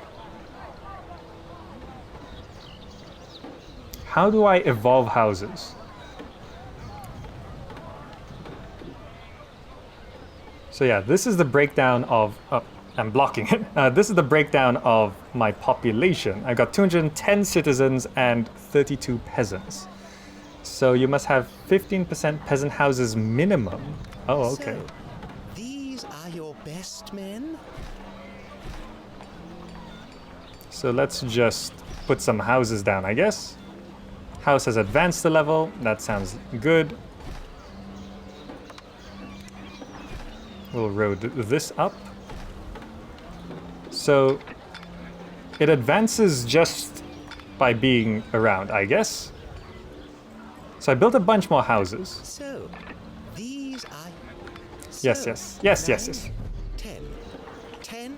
How do I evolve houses? So yeah, this is the breakdown of... Oh, I'm blocking it. This is the breakdown of my population. I got 210 citizens and 32 peasants. So you must have 15% peasant houses minimum. Oh, okay. So, these are your best men? So let's just put some houses down, I guess. House has advanced the level. That sounds good. We'll road this up. So it advances just by being around, I guess. So I built a bunch more houses. So, these are... Yes, yes. Yes, yes, yes. 10. 10?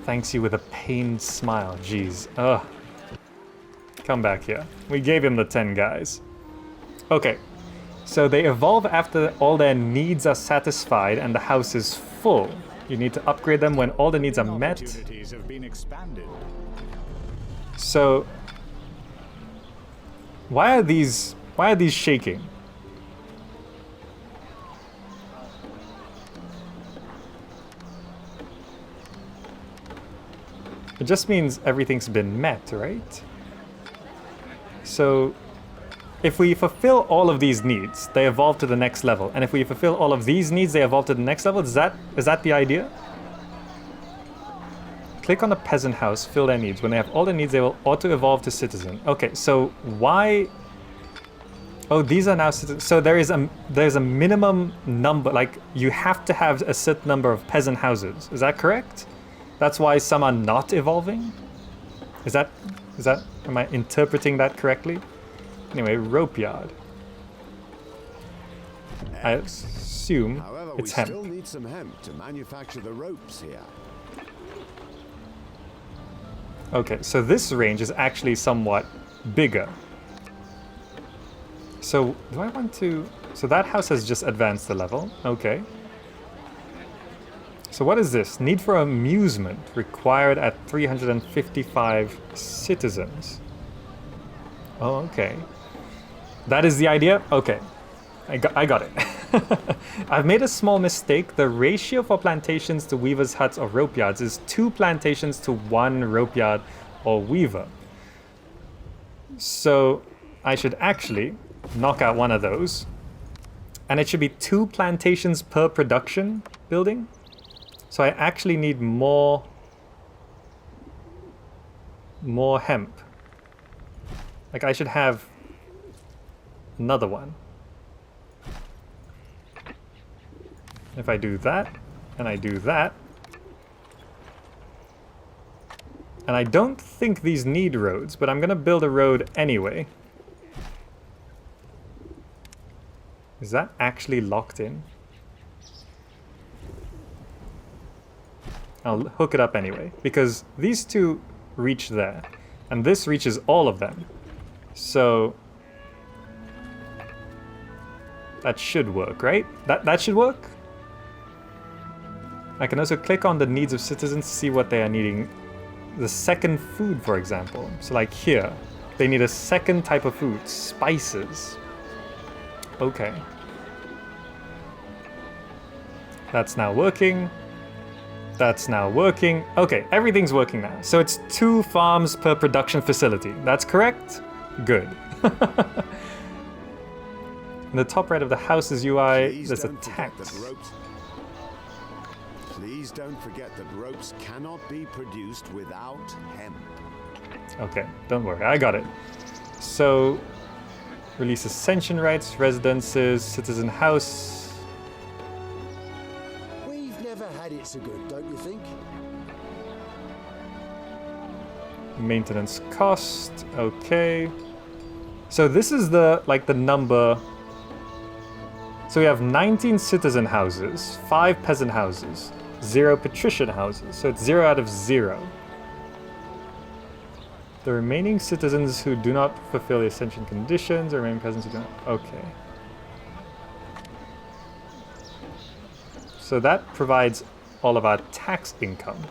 Thanks you with a pained smile. Jeez. Ugh. Come back here. We gave him the 10 guys. Okay. So they evolve after all their needs are satisfied and the house is full. You need to upgrade them when all the needs are met. Opportunities have been expanded. So why are these shaking? It just means everything's been met, right? So if we fulfill all of these needs, they evolve to the next level. And if we fulfill all of these needs, they evolve to the next level. Is that the idea? Click on the peasant house, fill their needs. When they have all their needs, they will auto-evolve to citizen. Okay, so why... Oh, these are now citizens. So there's a minimum number, like you have to have a certain number of peasant houses. Is that correct? That's why some are not evolving? Am I interpreting that correctly? Anyway, rope yard. I assume However, it's we hemp. still need some hemp to manufacture the ropes here. Okay, so this range is actually somewhat bigger. So, do I want to... So that house has just advanced the level. Okay. So what is this? Need for amusement required at 355 citizens. Oh, okay. That is the idea? Okay. I got it. I've made a small mistake. The ratio for plantations to weavers' huts or rope yards is 2 plantations to 1 rope yard or weaver. So I should actually knock out one of those. And it should be 2 plantations per production building. So I actually need more hemp. Like I should have another one. If I do that, and I do that, and I don't think these need roads, but I'm gonna build a road anyway. Is that actually locked in? I'll hook it up anyway, because these 2 reach there, and this reaches all of them. So that should work, right? That should work? I can also click on the needs of citizens to see what they are needing. The second food, for example. So like here, they need a second type of food, spices. Okay. That's now working. That's now working. Okay, everything's working now. So it's 2 farms per production facility. That's correct? Good. In the top right of the house's UI, there's a tax. Please don't forget that ropes cannot be produced without hemp. Okay, don't worry, I got it. So, release ascension rights, residences, citizen house. We've never had it so good, don't you think? Maintenance cost, okay. So this is the number. So we have 19 citizen houses, 5 peasant houses, 0 patrician houses. So it's 0 out of 0. The remaining citizens who do not fulfill the ascension conditions, the remaining peasants who do not. Okay. So that provides all of our tax income.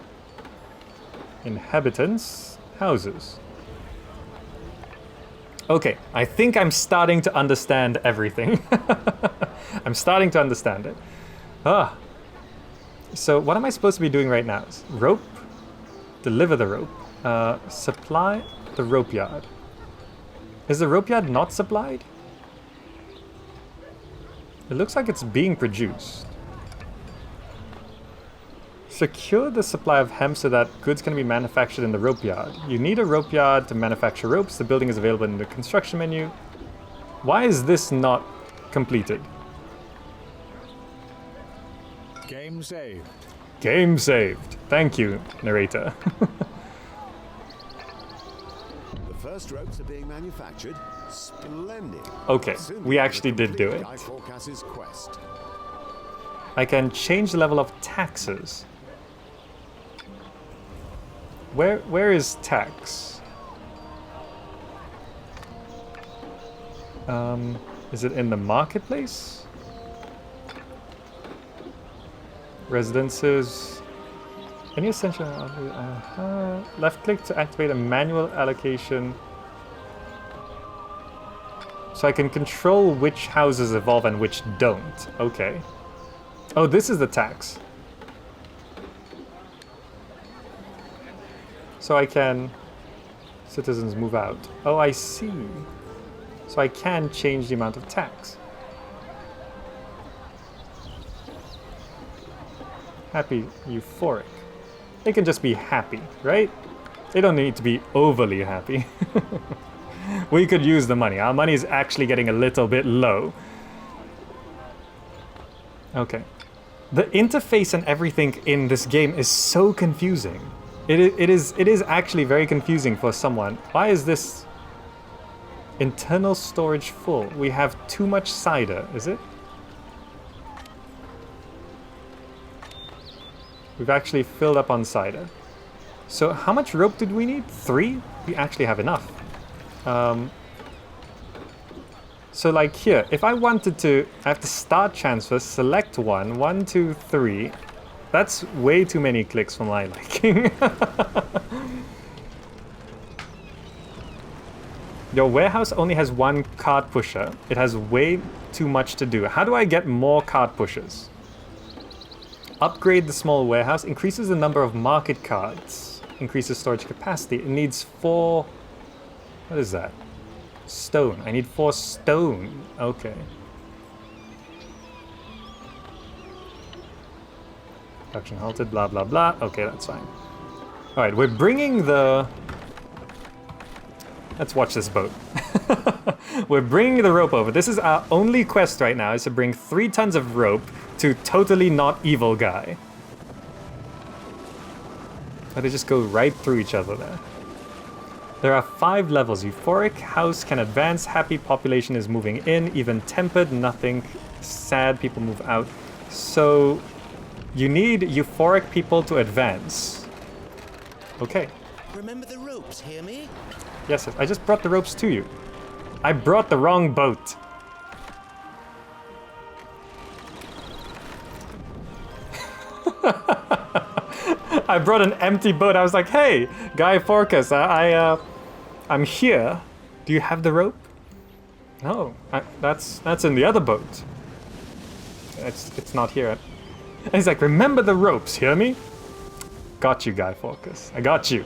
Inhabitants, houses. Okay, I think I'm starting to understand everything. I'm starting to understand it. So what am I supposed to be doing right now? Rope, deliver the rope, supply the rope yard. Is the rope yard not supplied? It looks like it's being produced. Secure the supply of hemp so that goods can be manufactured in the rope yard. You need a rope yard to manufacture ropes. The building is available in the construction menu. Why is this not completed? Game saved. Game saved. Thank you, narrator. The first ropes are being manufactured. Splendid. Okay, Soon we actually did do it. Guy Fawkes's quest. I can change the level of taxes. Where is tax? Is it in the marketplace? Residences. Any essential... left click to activate a manual allocation. So I can control which houses evolve and which don't. Okay. Oh, this is the tax. So I can... Citizens move out. Oh, I see. So I can change the amount of tax. Happy, euphoric. They can just be happy, right? They don't need to be overly happy. We could use the money. Our money is actually getting a little bit low. Okay. The interface and everything in this game is so confusing. It is actually very confusing for someone. Why is this internal storage full? We have too much cider, is it? We've actually filled up on cider. So how much rope did we need? 3? We actually have enough. So like here, if I wanted to, I have to start transfer, select one, 1, 2, 3. That's way too many clicks for my liking. Your warehouse only has 1 cart pusher. It has way too much to do. How do I get more cart pushers? Upgrade the small warehouse, increases the number of market carts, increases storage capacity. It needs 4... What is that? Stone. I need 4 stone. Okay. Production halted, blah, blah, blah. Okay, that's fine. Alright, we're bringing the... Let's watch this boat. We're bringing the rope over. This is our only quest right now, is to bring 3 tons of rope to totally not evil guy. Oh, they just go right through each other there. There are 5 levels. Euphoric, house can advance, happy, population is moving in, even tempered, nothing, sad, people move out. So you need euphoric people to advance. Okay. Remember the ropes, hear me? Yes, I just brought the ropes to you. I brought the wrong boat. I brought an empty boat. I was like, hey, Guy Fawkes, I'm here. Do you have the rope? No, that's in the other boat. It's not here. And he's like, remember the ropes, hear me? Got you, Guy Fawkes. I got you.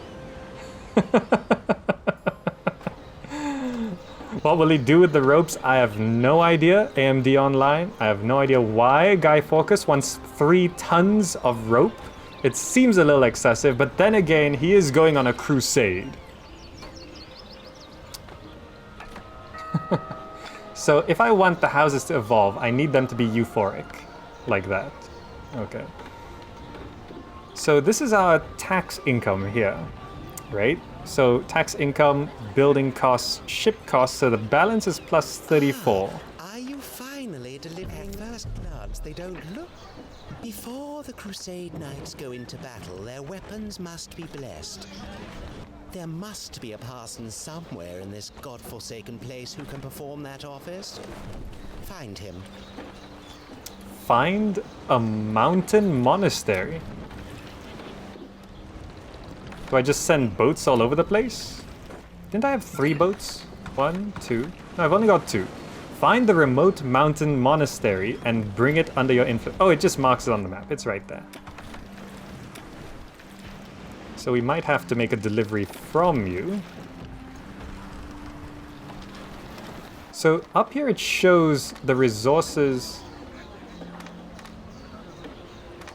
What will he do with the ropes? I have no idea. AMD Online. I have no idea why Guy Fawkes wants 3 tons of rope. It seems a little excessive, but then again, he is going on a crusade. So if I want the houses to evolve, I need them to be euphoric. Like that. Okay. So this is our tax income here, right? So tax income, building costs, ship costs, so the balance is plus 34. Are you finally delivering? At first glance, they don't look. Before the Crusade Knights go into battle, their weapons must be blessed. There must be a parson somewhere in this godforsaken place who can perform that office. Find him. Find a mountain monastery. Do I just send boats all over the place? Didn't I have 3 boats? 1, 2. No, I've only got 2. Find the remote mountain monastery and bring it under your influence. Oh, it just marks it on the map. It's right there. So we might have to make a delivery from you. So up here it shows the resources.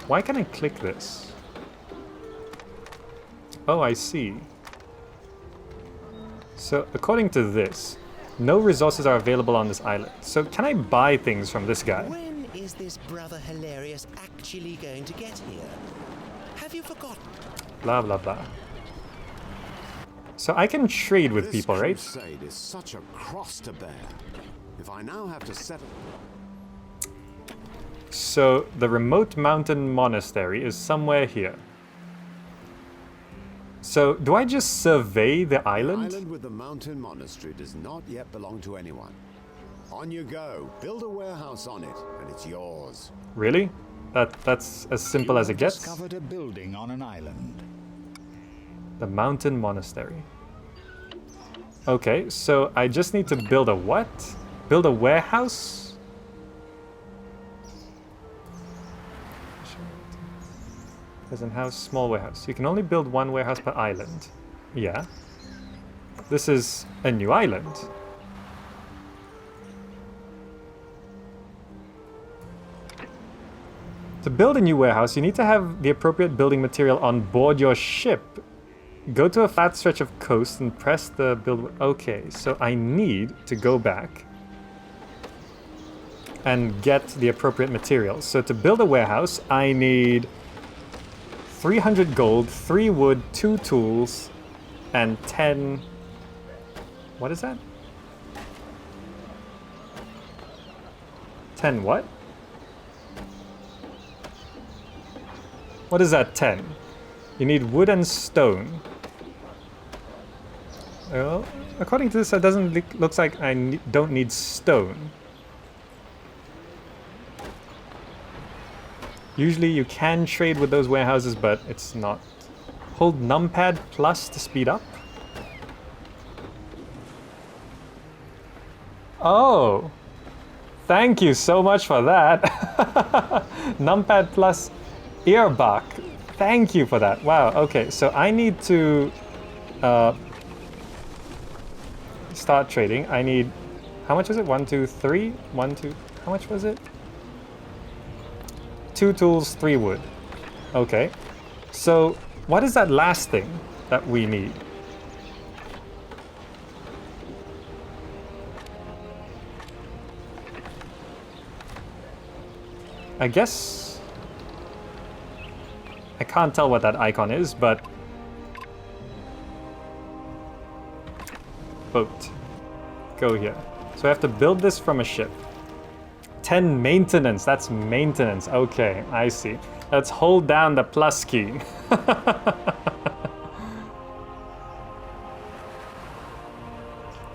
Why can't I click this? Oh, I see. So, according to this, no resources are available on this island. So, can I buy things from this guy? When is this brother Hilarious actually going to get here? Have you forgotten? Blah, blah, blah. So, I can trade with people, right? This crusade is such a cross to bear. If I now have to settle... So, the remote mountain monastery is somewhere here. So, do I just survey the island? The island with the mountain monastery does not yet belong to anyone. On you go. Build a warehouse on it, and it's yours. Really? That's as simple as it gets? Discovered a building on an island. The mountain monastery. Okay, so I just need to build a what? Build a warehouse? Present house, small warehouse. You can only build one warehouse per island. Yeah. This is a new island. To build a new warehouse, you need to have the appropriate building material on board your ship. Go to a flat stretch of coast and press the build... Okay, so I need to go back and get the appropriate materials. So to build a warehouse, I need 300 gold, 3 wood, 2 tools, and 10... What is that? 10 what? What is that 10? You need wood and stone. Well, according to this, it doesn't looks like I don't need stone. Usually you can trade with those warehouses, but it's not. Hold numpad plus to speed up. Oh! Thank you so much for that. Numpad plus earbach. Thank you for that. Wow, okay, so I need to start trading. I need, how much was it? 1, 2, 3? 1, 2, how much was it? 2 tools, 3 wood. Okay, so what is that last thing that we need? I guess I can't tell what that icon is, but boat. Go here. So I have to build this from a ship. 10 maintenance. That's maintenance. Okay, I see. Let's hold down the plus key.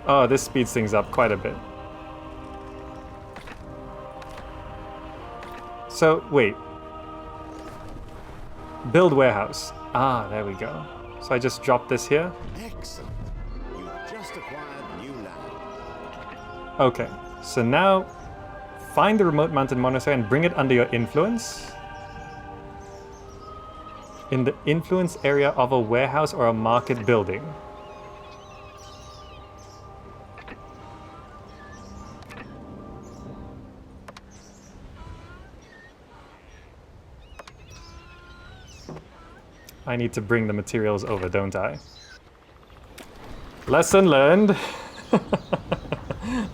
Oh, this speeds things up quite a bit. So, wait. Build warehouse. Ah, there we go. So I just drop this here. Excellent. You just acquired new land. Okay, so now find the remote mountain monastery and bring it under your influence. In the influence area of a warehouse or a market building. I need to bring the materials over, don't I? Lesson learned.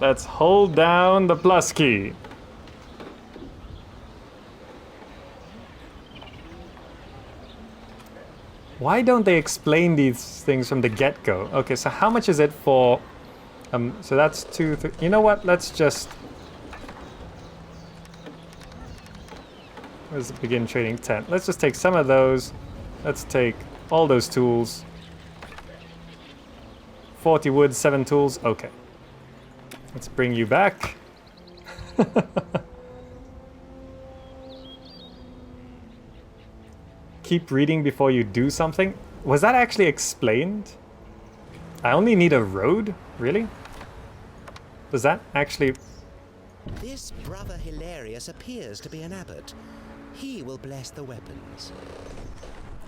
Let's hold down the plus key. Why don't they explain these things from the get-go? Okay, so how much is it for... so that's 2, 3... You know what? Let's just... Let's begin trading 10. Let's just take some of those. Let's take all those tools. 40 wood, 7 tools. Okay. Let's bring you back. Keep reading before you do something. Was that actually explained? I only need a road? Really? Does that actually... This brother Hilarious appears to be an abbot. He will bless the weapons.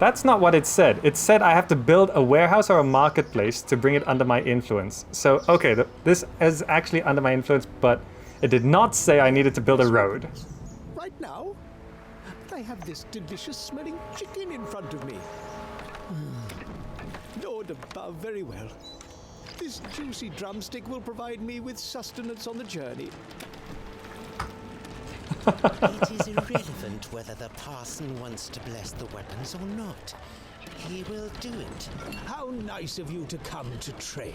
That's not what it said. It said I have to build a warehouse or a marketplace to bring it under my influence. So, okay, this is actually under my influence, but it did not say I needed to build a road. Right now, I have this delicious smelling chicken in front of me. Lord above, very well. This juicy drumstick will provide me with sustenance on the journey. It is irrelevant whether the parson wants to bless the weapons or not. He will do it. How nice of you to come to trade.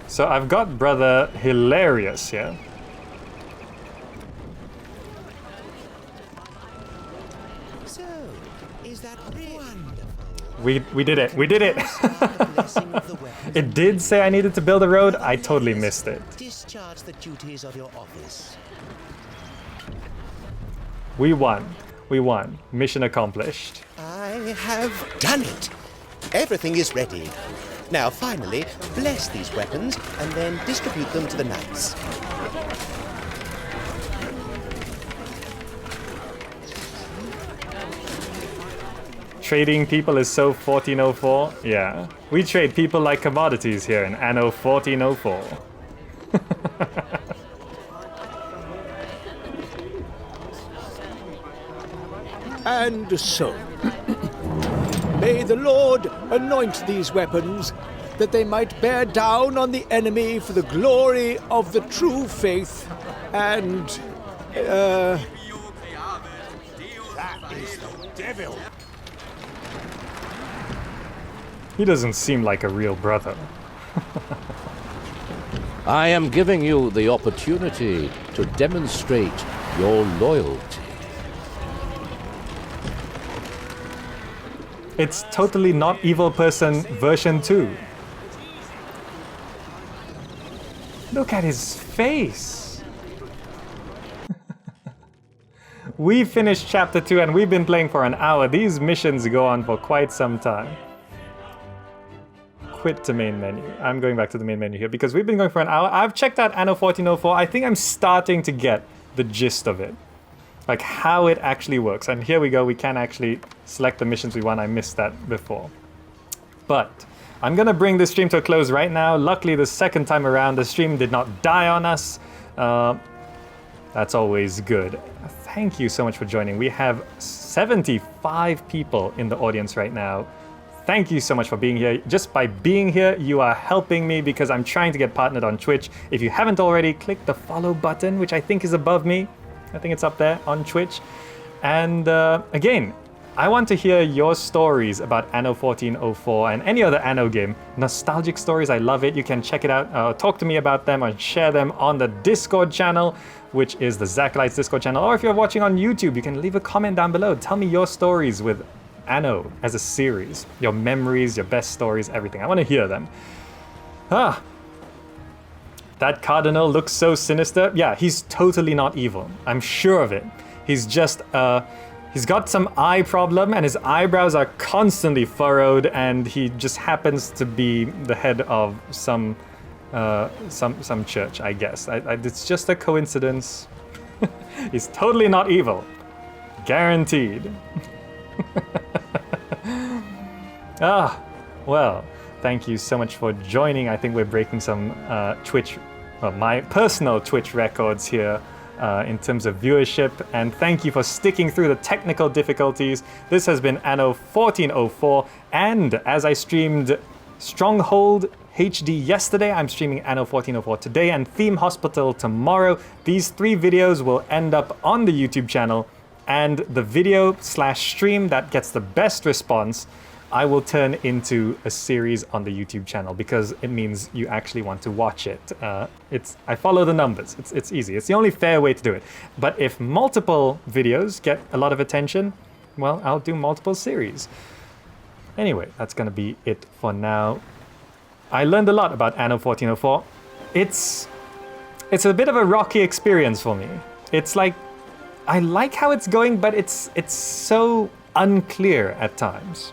So I've got Brother Hilarious here. So, is that really wonderful? We did it. We did it. It did say I needed to build a road. I totally missed it. Discharge the duties of your office. We won. We won. Mission accomplished. I have done it. Everything is ready. Now, finally, bless these weapons and then distribute them to the knights. Trading people is so 1404. Yeah. We trade people like commodities here in Anno 1404. And so, may the Lord anoint these weapons, that they might bear down on the enemy for the glory of the true faith, and, That is the devil. He doesn't seem like a real brother. I am giving you the opportunity to demonstrate your loyalty. It's totally not Evil Person version 2. Look at his face. We finished chapter 2 and we've been playing for an hour. These missions go on for quite some time. Quit to main menu. I'm going back to the main menu here because we've been going for an hour. I've checked out Anno 1404. I think I'm starting to get the gist of it. Like how it actually works. And here we go. We can actually select the missions we want. I missed that before. But I'm going to bring this stream to a close right now. Luckily, the second time around, the stream did not die on us. That's always good. Thank you so much for joining. We have 75 people in the audience right now. Thank you so much for being here. Just by being here, you are helping me because I'm trying to get partnered on Twitch. If you haven't already, click the follow button, which I think is above me. I think it's up there on Twitch. And again, I want to hear your stories about Anno 1404 and any other Anno game. Nostalgic stories, I love it. You can check it out, talk to me about them and share them on the Discord channel, which is the Zakh Discord channel. Or if you're watching on YouTube, you can leave a comment down below. Tell me your stories with Anno as a series, your memories, your best stories, everything. I want to hear them. That cardinal looks so sinister. Yeah, he's totally not evil. I'm sure of it. He's just, he's got some eye problem and his eyebrows are constantly furrowed and he just happens to be the head of some church, I guess. It's just a coincidence. He's totally not evil. Guaranteed. Well, thank you so much for joining. I think we're breaking some my personal Twitch records here in terms of viewership, and thank you for sticking through the technical difficulties. This has been Anno 1404, and as I streamed Stronghold HD yesterday, I'm streaming Anno 1404 today and Theme Hospital tomorrow. These 3 videos will end up on the YouTube channel, and the video/stream that gets the best response I will turn into a series on the YouTube channel because it means you actually want to watch it. I follow the numbers. It's easy. It's the only fair way to do it. But if multiple videos get a lot of attention, well, I'll do multiple series. Anyway, that's going to be it for now. I learned a lot about Anno 1404. It's a bit of a rocky experience for me. It's like, I like how it's going, but it's so unclear at times.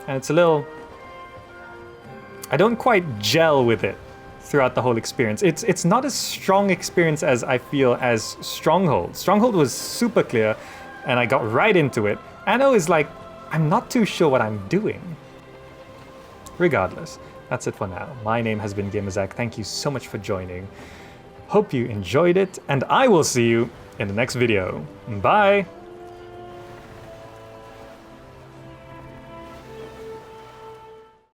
And it's a little... I don't quite gel with it throughout the whole experience. It's not as strong experience as I feel as Stronghold. Stronghold was super clear, and I got right into it. Anno is like, I'm not too sure what I'm doing. Regardless, that's it for now. My name has been GamerZakh. Thank you so much for joining. Hope you enjoyed it, and I will see you in the next video. Bye!